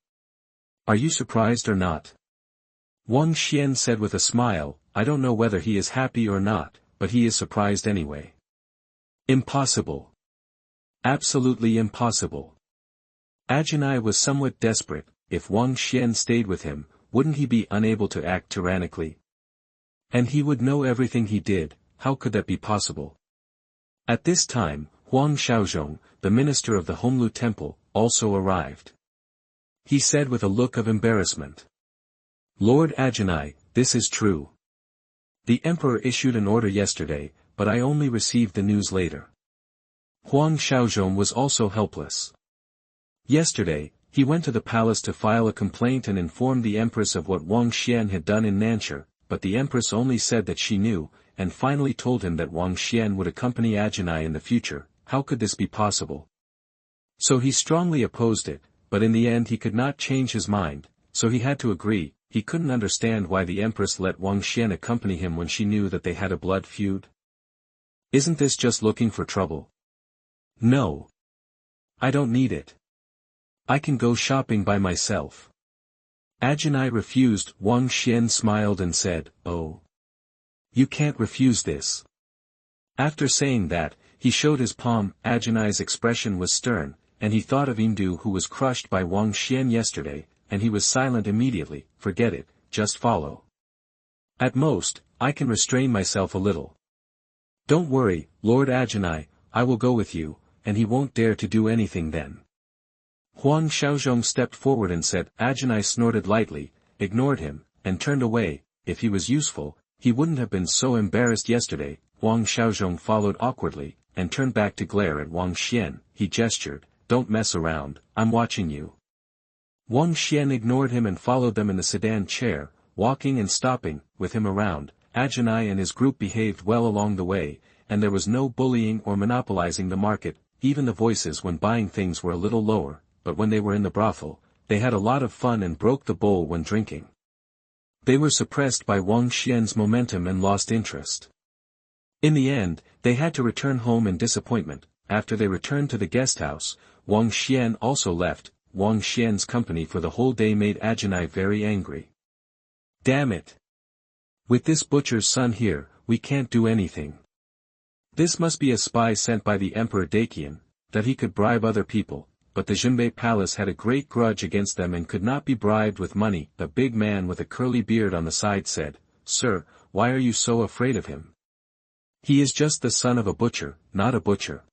Are you surprised or not?" Wang Xuan said with a smile. "I don't know whether he is happy or not, but he is surprised anyway." "Impossible. Absolutely impossible." Ajinai was somewhat desperate. If Wang Xuan stayed with him, wouldn't he be unable to act tyrannically? And he would know everything he did. How could that be possible? At this time, Huang Xiaozhong, the minister of the Honglu Temple, also arrived. He said with a look of embarrassment. "Lord Ajinai, this is true. The emperor issued an order yesterday, but I only received the news later." Huang Xiaozhong was also helpless. Yesterday, he went to the palace to file a complaint and inform the Empress of what Wang Xuan had done in Nanchur, but the Empress only said that she knew, and finally told him that Wang Xuan would accompany Ajinai in the future. How could this be possible? So he strongly opposed it, but in the end he could not change his mind, so he had to agree. He couldn't understand why the Empress let Wang Xuan accompany him when she knew that they had a blood feud. Isn't this just looking for trouble? No. I don't need it. I can go shopping by myself. Ajinai refused. Wang Xuan smiled and said, "Oh. You can't refuse this." After saying that, he showed his palm. Ajinai's expression was stern, and he thought of Imdu who was crushed by Wang Xuan yesterday, and he was silent immediately. "Forget it, just follow. At most, I can restrain myself a little. Don't worry, Lord Ajinai, I will go with you, and he won't dare to do anything then." Huang Xiaozhong stepped forward and said. Ajinai snorted lightly, ignored him, and turned away. If he was useful, he wouldn't have been so embarrassed yesterday. Huang Xiaozhong followed awkwardly, and turned back to glare at Wang Xuan. He gestured, "Don't mess around, I'm watching you." Wang Xuan ignored him and followed them in the sedan chair, walking and stopping, with him around. Ajinai and his group behaved well along the way, and there was no bullying or monopolizing the market. Even the voices when buying things were a little lower, but when they were in the brothel, they had a lot of fun and broke the bowl when drinking. They were suppressed by Wang Xuan's momentum and lost interest. In the end, they had to return home in disappointment. After they returned to the guesthouse, Wang Xuan also left. Wang Xuan's company for the whole day made Ajinai very angry. "Damn it! With this butcher's son here, we can't do anything. This must be a spy sent by the Emperor Dakian, that he could bribe other people." But the Zhenbei Palace had a great grudge against them and could not be bribed with money. The big man with a curly beard on the side said, "Sir, why are you so afraid of him? He is just the son of a butcher, not a butcher.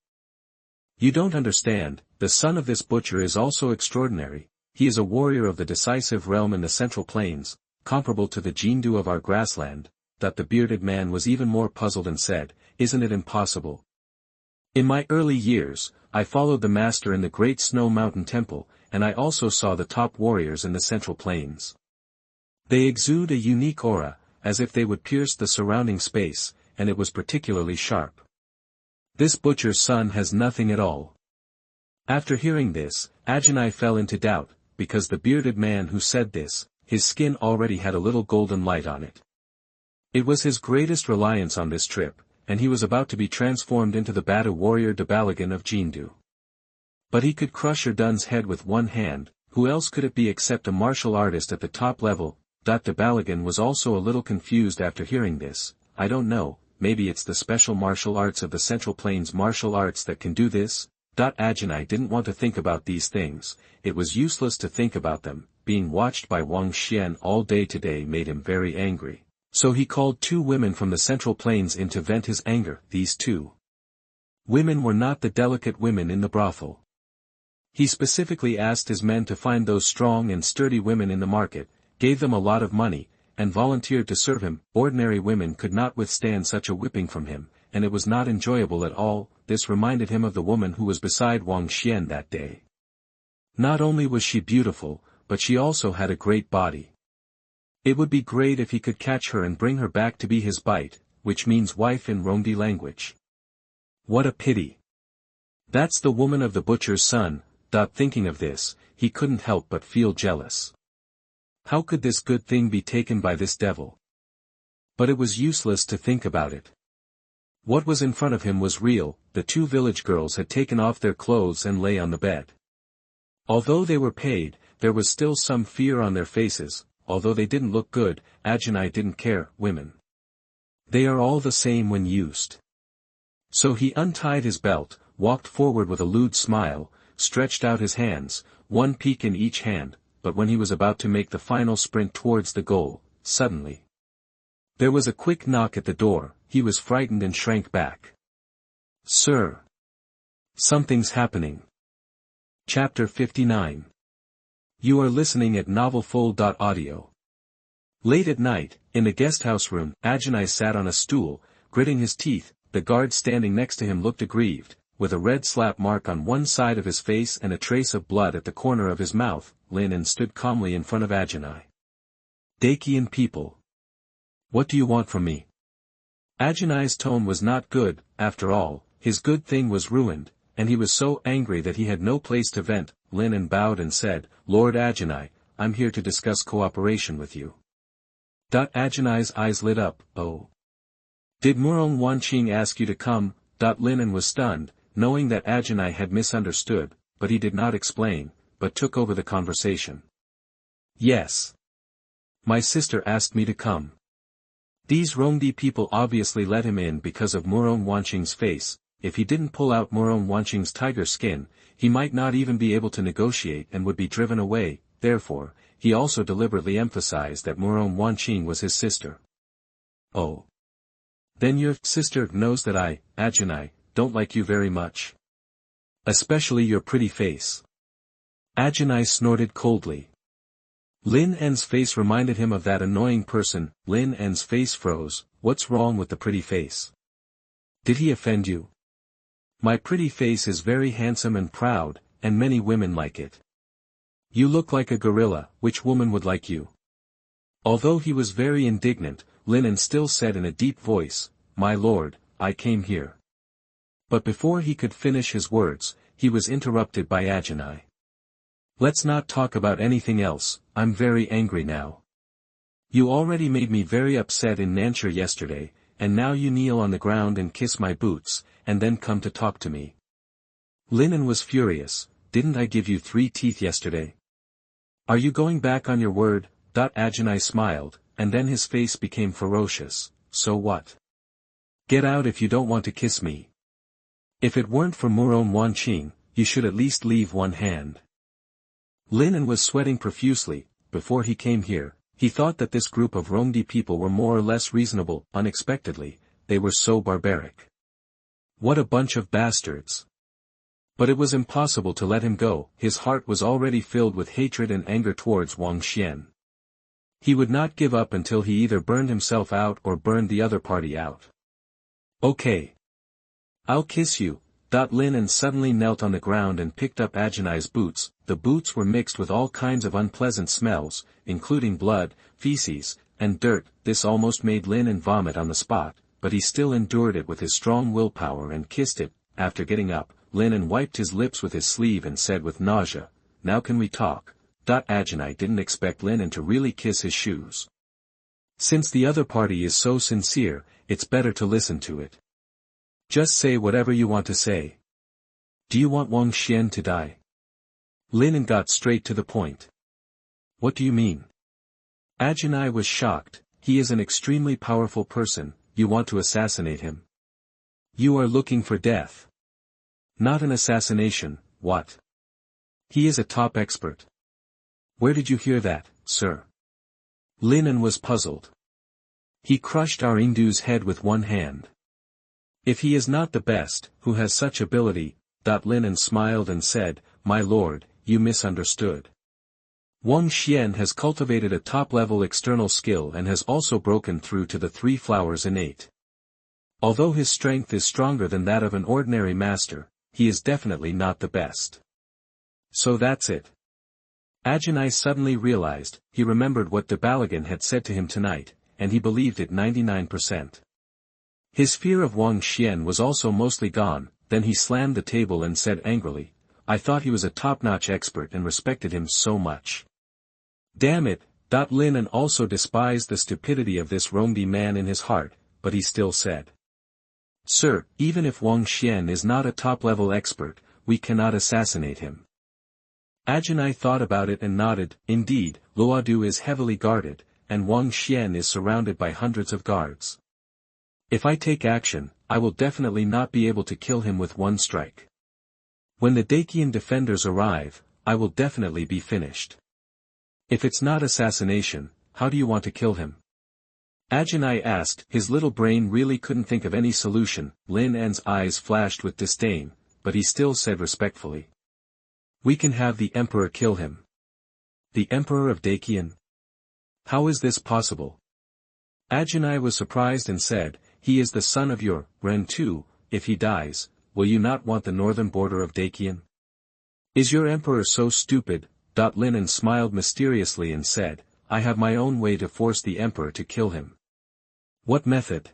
You don't understand, the son of this butcher is also extraordinary. He is a warrior of the decisive realm in the Central Plains, comparable to the Jianghu of our grassland." That the bearded man was even more puzzled and said, "Isn't it impossible? In my early years, I followed the master in the Great Snow Mountain Temple, and I also saw the top warriors in the Central Plains. They exude a unique aura, as if they would pierce the surrounding space, and it was particularly sharp. This butcher's son has nothing at all." After hearing this, Ajinai fell into doubt, because the bearded man who said this, his skin already had a little golden light on it. It was his greatest reliance on this trip, and he was about to be transformed into the Bada warrior de Balagan of Jianghu. But he could crush Erdun's head with one hand. Who else could it be except a martial artist at the top level? De Balagan was also a little confused after hearing this. "I don't know, maybe it's the special martial arts of the Central Plains martial arts that can do this?" Ajinai didn't want to think about these things. It was useless to think about them. Being watched by Wang Xuan all day today made him very angry. So he called 2 women from the Central Plains in to vent his anger. These 2 Women were not the delicate women in the brothel. He specifically asked his men to find those strong and sturdy women in the market, gave them a lot of money, and volunteered to serve him. Ordinary women could not withstand such a whipping from him, and it was not enjoyable at all. This reminded him of the woman who was beside Wang Xuan that day. Not only was she beautiful, but she also had a great body. It would be great if he could catch her and bring her back to be his bite, which means wife in Rongdi language. What a pity. That's the woman of the butcher's son. Thinking of this, he couldn't help but feel jealous. How could this good thing be taken by this devil? But it was useless to think about it. What was in front of him was real. The two village girls had taken off their clothes and lay on the bed. Although they were paid, there was still some fear on their faces. Although they didn't look good, Ajinai didn't care. Women. They are all the same when used. So he untied his belt, walked forward with a lewd smile, stretched out his hands, one peak in each hand, but when he was about to make the final sprint towards the goal, suddenly there was a quick knock at the door. He was frightened and shrank back. Sir! Something's happening. Chapter 59. You are listening at novelfull.audio. Late at night, in the guesthouse room, Ajinai sat on a stool, gritting his teeth. The guard standing next to him looked aggrieved, with a red slap mark on one side of his face and a trace of blood at the corner of his mouth. Lin An stood calmly in front of Ajinai. Dakian people. What do you want from me? Ajinai's tone was not good. After all, his good thing was ruined, and he was so angry that he had no place to vent. Lin An bowed and said, Lord Ajinai, I'm here to discuss cooperation with you. Ajinai's eyes lit up. Oh. Did Murong Wanqing ask you to come? Lin An was stunned, knowing that Ajinai had misunderstood, but he did not explain, but took over the conversation. Yes. My sister asked me to come. These Rongdi people obviously let him in because of Murong Wanqing's face. If he didn't pull out Murong Wanqing's tiger skin, he might not even be able to negotiate and would be driven away. Therefore, he also deliberately emphasized that Murong Wanqing was his sister. Oh. Then your sister knows that I, Ajinai, don't like you very much. Especially your pretty face. Ajinai snorted coldly. Lin An's face reminded him of that annoying person. Lin An's face froze. What's wrong with the pretty face? Did he offend you? My pretty face is very handsome and proud, and many women like it. You look like a gorilla. Which woman would like you? Although he was very indignant, Lin An still said in a deep voice, My lord, I came here. But before he could finish his words, he was interrupted by Ajinai. Let's not talk about anything else. I'm very angry now. You already made me very upset in Nanchur yesterday, and now you kneel on the ground and kiss my boots, and then come to talk to me. Lin An was furious. Didn't I give you 3 teeth yesterday? Are you going back on your word? Ajinai smiled, and then his face became ferocious. So what? Get out if you don't want to kiss me. If it weren't for Murong Wanqing, you should at least leave one hand. Lin An was sweating profusely. Before he came here, he thought that this group of Rongdi people were more or less reasonable. Unexpectedly, they were so barbaric. What a bunch of bastards. But it was impossible to let him go. His heart was already filled with hatred and anger towards Wang Xuan. He would not give up until he either burned himself out or burned the other party out. Okay. I'll kiss you. Lin An suddenly knelt on the ground and picked up Ajinai's boots. The boots were mixed with all kinds of unpleasant smells, including blood, feces, and dirt. This almost made Lin An vomit on the spot, but he still endured it with his strong willpower and kissed it. After getting up, Lin An wiped his lips with his sleeve and said with nausea, Now can we talk? Ajinai didn't expect Lin An to really kiss his shoes. Since the other party is so sincere, it's better to listen to it. Just say whatever you want to say. Do you want Wang Xuan to die? Lin An got straight to the point. What do you mean? Ajinai was shocked. He is an extremely powerful person. You want to assassinate him. You are looking for death. Not an assassination. What? He is a top expert. Where did you hear that, sir? Lin An was puzzled. He crushed our Indu's head with one hand. If he is not the best, who has such ability? Lin An smiled and said, my lord, you misunderstood. Wang Xuan has cultivated a top-level external skill and has also broken through to the three flowers innate. Although his strength is stronger than that of an ordinary master, he is definitely not the best. So that's it. Ajinai suddenly realized, he remembered what the Balagan had said to him tonight, and he believed it 99%. His fear of Wang Xuan was also mostly gone. Then he slammed the table and said angrily, I thought he was a top-notch expert and respected him so much. Damn it, Lin An also despised the stupidity of this Rongdi man in his heart, but he still said. Sir, even if Wang Xuan is not a top-level expert, we cannot assassinate him. Ajinai thought about it and nodded, indeed, Luodu is heavily guarded, and Wang Xuan is surrounded by hundreds of guards. If I take action, I will definitely not be able to kill him with one strike. When the Dacian defenders arrive, I will definitely be finished. If it's not assassination, how do you want to kill him? Ajinai asked. His little brain really couldn't think of any solution. Lin An's eyes flashed with disdain, but he still said respectfully. We can have the emperor kill him. The emperor of Dacian? How is this possible? Ajinai was surprised and said, he is the son of your Ren too. If he dies, will you not want the northern border of Dacian? Is your emperor so stupid? Lin An smiled mysteriously and said, I have my own way to force the emperor to kill him. What method?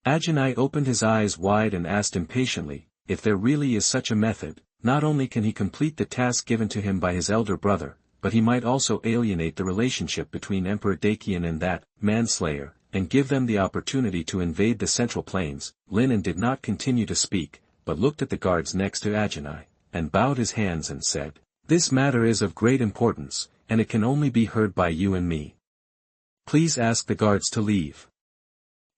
Ajinai opened his eyes wide and asked impatiently, if there really is such a method, not only can he complete the task given to him by his elder brother, but he might also alienate the relationship between Emperor Dacian and that manslayer, and give them the opportunity to invade the central plains. Lin An did not continue to speak, but looked at the guards next to Ajinai, and bowed his hands and said, this matter is of great importance, and it can only be heard by you and me. Please ask the guards to leave.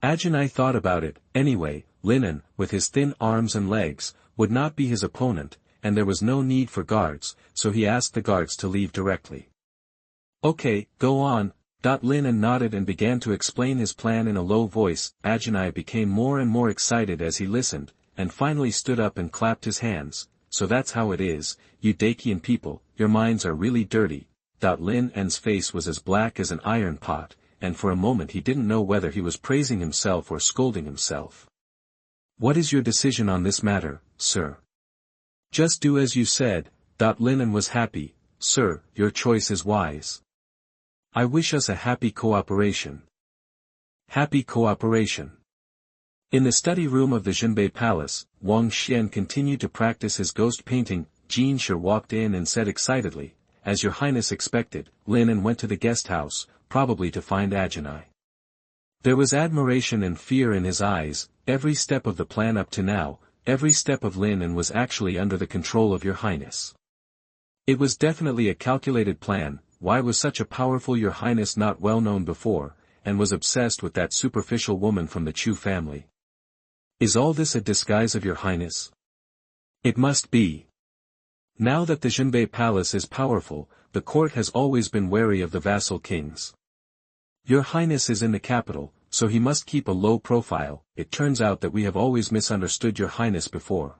Ajinai thought about it. Anyway, Lin An, with his thin arms and legs, would not be his opponent, and there was no need for guards, so he asked the guards to leave directly. Okay, go on. Lin An nodded and began to explain his plan in a low voice. Ajinai became more and more excited as he listened, and finally stood up and clapped his hands. So that's how it is, you Dacian people, your minds are really dirty. Lin An's face was as black as an iron pot, and for a moment he didn't know whether he was praising himself or scolding himself. What is your decision on this matter, sir? Just do as you said. Lin An was happy. Sir, your choice is wise. I wish us a happy cooperation. Happy cooperation. In the study room of the Zhenbei Palace, Wang Xuan continued to practice his ghost painting. Jin Shi walked in and said excitedly, as your highness expected. Lin An went to the guest house, probably to find Ajinai. There was admiration and fear in his eyes. Every step of the plan up to now, every step of Lin An was actually under the control of your highness. It was definitely a calculated plan. Why was such a powerful your highness not well known before, and was obsessed with that superficial woman from the Chu family? Is all this a disguise of your highness? It must be. Now that the Zhenbei Palace is powerful, the court has always been wary of the vassal kings. Your highness is in the capital, so he must keep a low profile. It turns out that we have always misunderstood your highness before.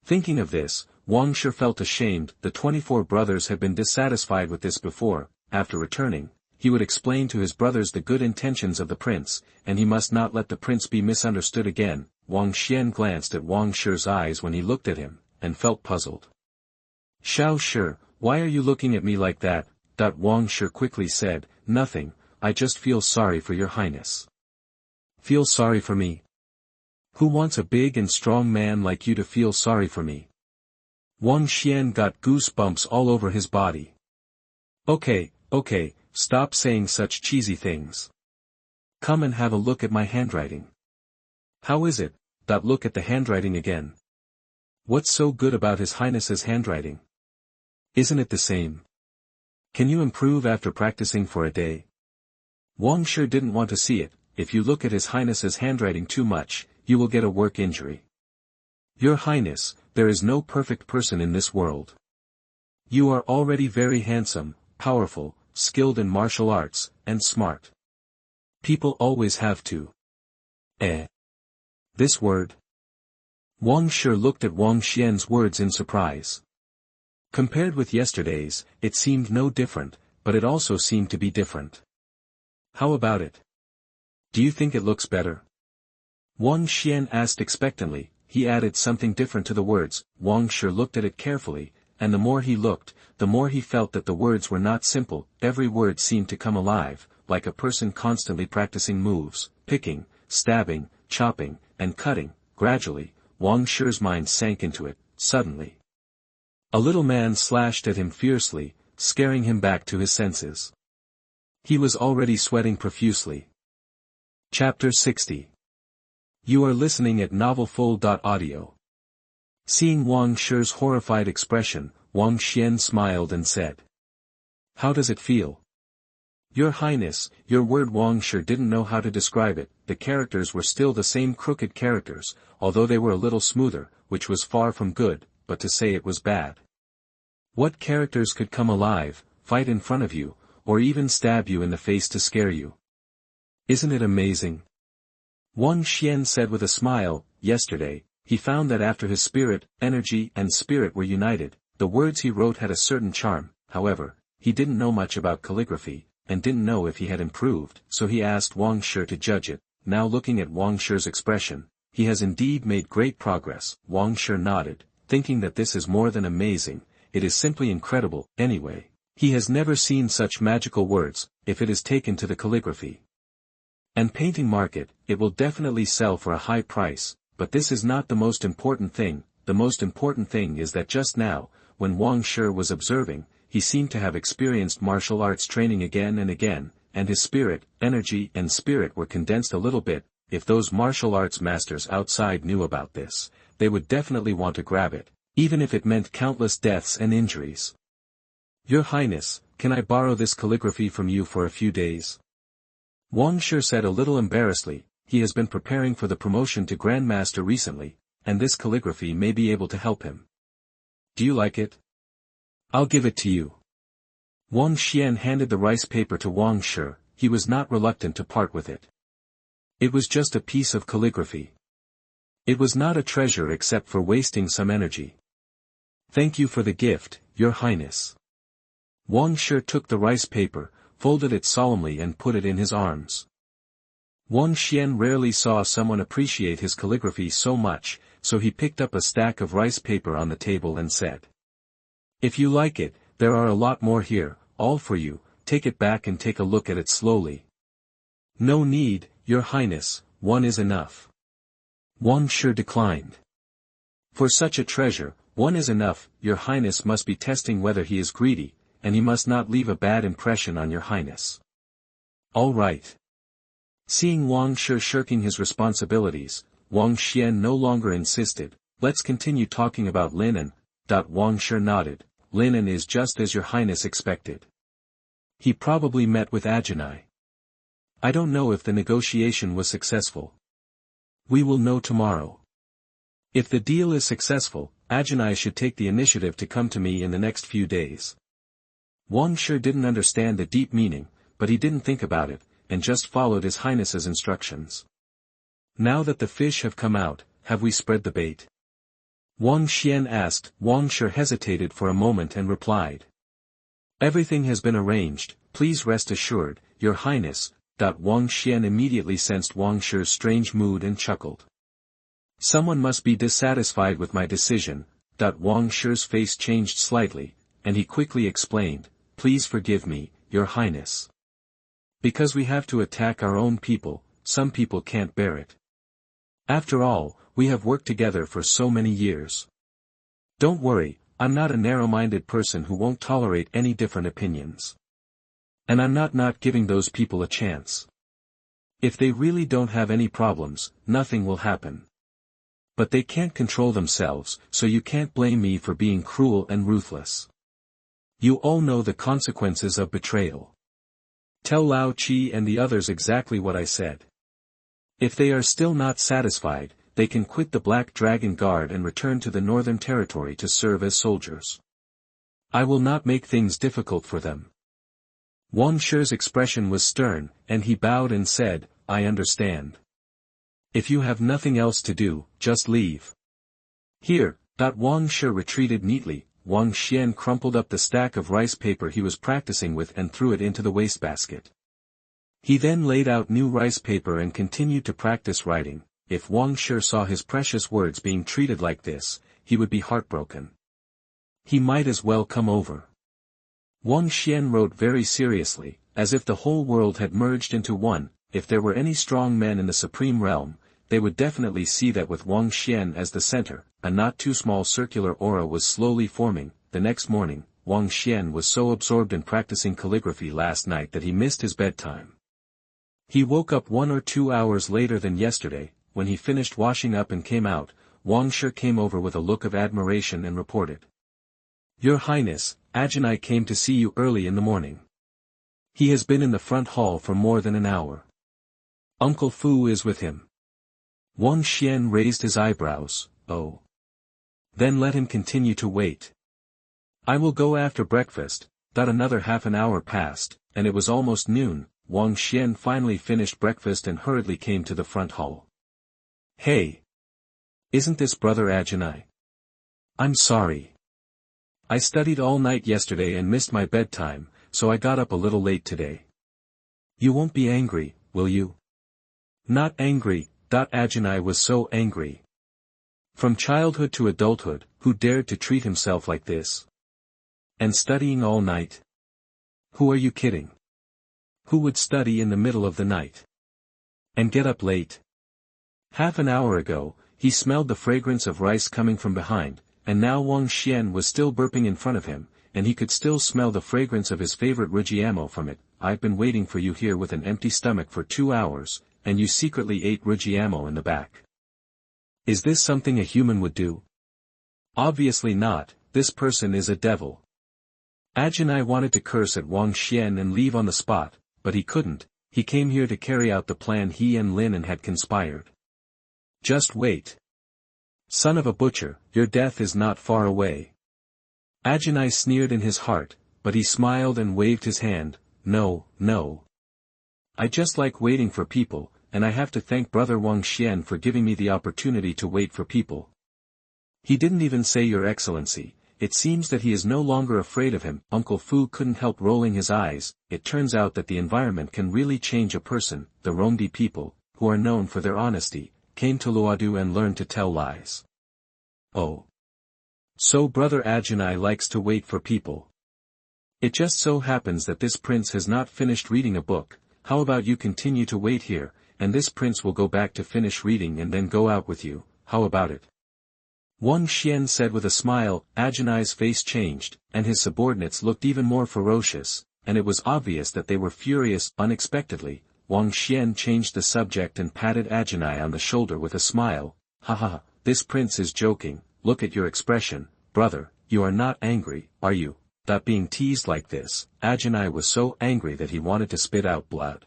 Thinking of this, Wang Shi felt ashamed. The 24 brothers had been dissatisfied with this before. After returning, he would explain to his brothers the good intentions of the prince, and he must not let the prince be misunderstood again. Wang Xuan glanced at Wang Shi's eyes when he looked at him, and felt puzzled. Xiao Shi, why are you looking at me like that? Wang Shi quickly said, nothing, I just feel sorry for your highness. Feel sorry for me? Who wants a big and strong man like you to feel sorry for me? Wang Xuan got goosebumps all over his body. Okay, stop saying such cheesy things. Come and have a look at my handwriting. How is it? Look at the handwriting again. What's so good about His Highness's handwriting? Isn't it the same? Can you improve after practicing for a day? Wang Shi didn't want to see it. If you look at His Highness's handwriting too much, you will get a work injury. Your Highness, there is no perfect person in this world. You are already very handsome, powerful, skilled in martial arts, and smart. People always have to. This word? Wang Shi looked at Wang Xian's words in surprise. Compared with yesterday's, it seemed no different, but it also seemed to be different. How about it? Do you think it looks better? Wang Xian asked expectantly. He added something different to the words. Wang Shi looked at it carefully, and the more he looked, the more he felt that the words were not simple. Every word seemed to come alive, like a person constantly practicing moves, picking, stabbing, chopping, and cutting. Gradually, Wang Shi's mind sank into it. Suddenly, a little man slashed at him fiercely, scaring him back to his senses. He was already sweating profusely. Chapter 60. You are listening at novelfull.audio. Seeing Wang Shi's horrified expression, Wang Xian smiled and said, "How does it feel?" "Your Highness, your word." Wang Shi didn't know how to describe it. The characters were still the same crooked characters, although they were a little smoother, which was far from good, but to say it was bad. What characters could come alive, fight in front of you, or even stab you in the face to scare you? Isn't it amazing? Wang Xian said with a smile. Yesterday, he found that after his spirit, energy and spirit were united, the words he wrote had a certain charm. However, he didn't know much about calligraphy, and didn't know if he had improved, so he asked Wang Shi to judge it. Now looking at Wang Shi's expression, he has indeed made great progress. Wang Shi nodded, thinking that this is more than amazing, it is simply incredible. Anyway, he has never seen such magical words. If it is taken to the calligraphy and painting market, it will definitely sell for a high price, but this is not the most important thing. The most important thing is that just now, when Wang Shi was observing, he seemed to have experienced martial arts training again and again, and his spirit, energy and spirit were condensed a little bit. If those martial arts masters outside knew about this, they would definitely want to grab it, even if it meant countless deaths and injuries. Your Highness, can I borrow this calligraphy from you for a few days? Wang Shi said a little embarrassedly. He has been preparing for the promotion to Grand Master recently, and this calligraphy may be able to help him. Do you like it? I'll give it to you. Wang Xian handed the rice paper to Wang Shi. He was not reluctant to part with it. It was just a piece of calligraphy. It was not a treasure except for wasting some energy. Thank you for the gift, Your Highness. Wang Shi took the rice paper, folded it solemnly and put it in his arms. Wang Xian rarely saw someone appreciate his calligraphy so much, so he picked up a stack of rice paper on the table and said, "If you like it, there are a lot more here, all for you. Take it back and take a look at it slowly." "No need, Your Highness, one is enough." Wang Shi declined. "For such a treasure, one is enough. Your Highness must be testing whether he is greedy, and he must not leave a bad impression on Your Highness." "All right." Seeing Wang Shi shirking his responsibilities, Wang Xian no longer insisted. "Let's continue talking about Lin An." Wang Shi nodded. "Lin An is just as Your Highness expected. He probably met with Ajinai. I don't know if the negotiation was successful. We will know tomorrow. If the deal is successful, Ajinai should take the initiative to come to me in the next few days." Wang Shi didn't understand the deep meaning, but he didn't think about it, and just followed His Highness's instructions. "Now that the fish have come out, have we spread the bait?" Wang Xian asked. Wang Shi hesitated for a moment and replied, "Everything has been arranged, please rest assured, Your Highness." Wang Xian immediately sensed Wang Shi's strange mood and chuckled. "Someone must be dissatisfied with my decision." Wang Shi's face changed slightly, and he quickly explained, "Please forgive me, Your Highness. Because we have to attack our own people, some people can't bear it. After all, we have worked together for so many years. Don't worry, I'm not a narrow-minded person who won't tolerate any different opinions. And I'm not giving those people a chance. If they really don't have any problems, nothing will happen. But they can't control themselves, so you can't blame me for being cruel and ruthless. You all know the consequences of betrayal. Tell Lao Qi and the others exactly what I said. If they are still not satisfied, they can quit the Black Dragon Guard and return to the Northern Territory to serve as soldiers. I will not make things difficult for them." Wang Shi's expression was stern, and he bowed and said, "I understand." If you have nothing else to do, just leave. Here. Wang Shi retreated neatly. Wang Xuan crumpled up the stack of rice paper he was practicing with and threw it into the wastebasket. He then laid out new rice paper and continued to practice writing. If Wang Shi saw his precious words being treated like this, he would be heartbroken. He might as well come over. Wang Xuan wrote very seriously, as if the whole world had merged into one. If there were any strong men in the supreme realm, they would definitely see that with Wang Xuan as the center, a not too small circular aura was slowly forming. The next morning, Wang Xuan was so absorbed in practicing calligraphy last night that he missed his bedtime. He woke up 1 or 2 hours later than yesterday. When he finished washing up and came out, Wang Shi came over with a look of admiration and reported. Your Highness, Ajinai came to see you early in the morning. He has been in the front hall for more than an hour. Uncle Fu is with him. Wang Xuan raised his eyebrows. Oh. Then let him continue to wait. I will go after breakfast. Another half an hour passed, and it was almost noon. Wang Xuan finally finished breakfast and hurriedly came to the front hall. Hey! Isn't this Brother Ajinai? I'm sorry. I studied all night yesterday and missed my bedtime, so I got up a little late today. You won't be angry, will you? Not angry. Ajinai was so angry. From childhood to adulthood, who dared to treat himself like this? And studying all night? Who are you kidding? Who would study in the middle of the night? And get up late? Half an hour ago, he smelled the fragrance of rice coming from behind, and now Wang Xuan was still burping in front of him, and he could still smell the fragrance of his favorite Rujiamo from it. I've been waiting for you here with an empty stomach for 2 hours, and you secretly ate Rujiamo in the back. Is this something a human would do? Obviously not. This person is a devil. Ajinai wanted to curse at Wang Xuan and leave on the spot, but he couldn't. He came here to carry out the plan he and Lin An had conspired. Just wait. Son of a butcher, your death is not far away. Ajinai sneered in his heart, but he smiled and waved his hand. No, no. I just like waiting for people, and I have to thank Brother Wang Xuan for giving me the opportunity to wait for people. He didn't even say Your Excellency. It seems that he is no longer afraid of him. Uncle Fu couldn't help rolling his eyes. It turns out that the environment can really change a person. The Rongdi people, who are known for their honesty, came to Luodu and learned to tell lies. Oh. So Brother Ajinai likes to wait for people. It just so happens that this prince has not finished reading a book. How about you continue to wait here, and this prince will go back to finish reading and then go out with you. How about it? Wang Xuan said with a smile. Ajinai's face changed, and his subordinates looked even more ferocious, and it was obvious that they were furious. Unexpectedly, Wang Xuan changed the subject and patted Ajinai on the shoulder with a smile. Ha ha, this prince is joking. Look at your expression, brother, you are not angry, are you? That being teased like this, Ajinai was so angry that he wanted to spit out blood.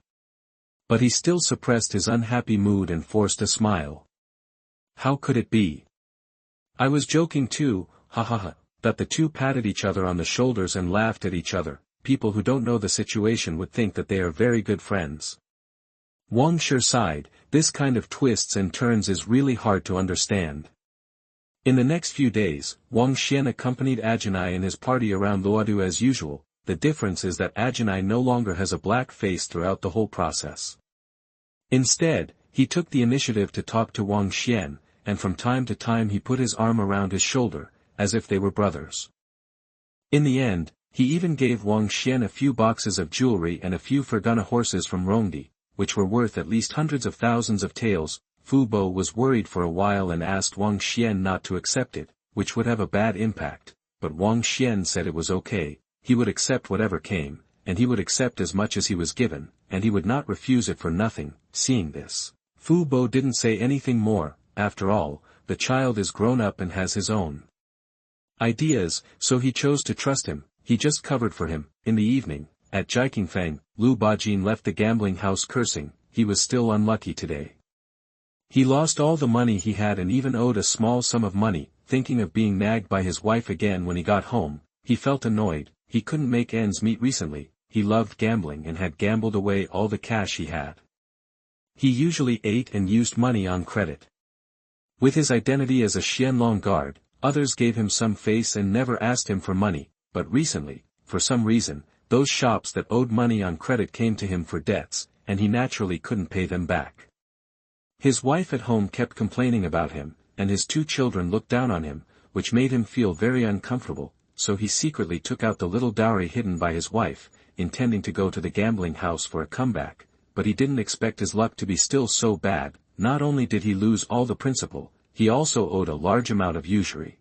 But he still suppressed his unhappy mood and forced a smile. How could it be? I was joking too, ha ha ha. That the two patted each other on the shoulders and laughed at each other. People who don't know the situation would think that they are very good friends. Wang Shi sighed. This kind of twists and turns is really hard to understand. In the next few days, Wang Xuan accompanied Ajinai and his party around Luodu as usual. The difference is that Ajinai no longer has a black face throughout the whole process. Instead, he took the initiative to talk to Wang Xuan, and from time to time he put his arm around his shoulder, as if they were brothers. In the end, he even gave Wang Xuan a few boxes of jewelry and a few Fergana horses from Rongdi, which were worth at least hundreds of thousands of taels. Fu Bo was worried for a while and asked Wang Xuan not to accept it, which would have a bad impact, but Wang Xuan said it was okay, he would accept whatever came, and he would accept as much as he was given, and he would not refuse it for nothing. Seeing this, Fu Bo didn't say anything more. After all, the child is grown up and has his own ideas, so he chose to trust him. He just covered for him. In the evening, at Jiqingfang, Lu Bajin left the gambling house cursing. He was still unlucky today. He lost all the money he had and even owed a small sum of money. Thinking of being nagged by his wife again when he got home, he felt annoyed. He couldn't make ends meet recently. He loved gambling and had gambled away all the cash he had. He usually ate and used money on credit. With his identity as a Xianlong guard, others gave him some face and never asked him for money, but recently, for some reason, those shops that owed money on credit came to him for debts, and he naturally couldn't pay them back. His wife at home kept complaining about him, and his 2 children looked down on him, which made him feel very uncomfortable, so he secretly took out the little dowry hidden by his wife, intending to go to the gambling house for a comeback, but he didn't expect his luck to be still so bad. Not only did he lose all the principal, he also owed a large amount of usury.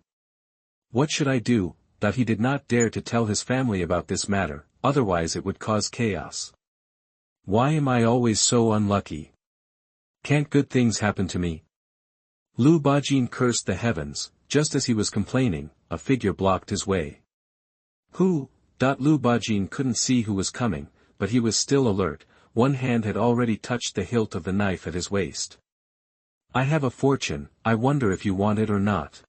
What should I do? That he did not dare to tell his family about this matter, otherwise it would cause chaos. Why am I always so unlucky? Can't good things happen to me? Lu Bajin cursed the heavens. Just as he was complaining, a figure blocked his way. Who? Lu Bajin couldn't see who was coming, but he was still alert. One hand had already touched the hilt of the knife at his waist. I have a fortune, I wonder if you want it or not.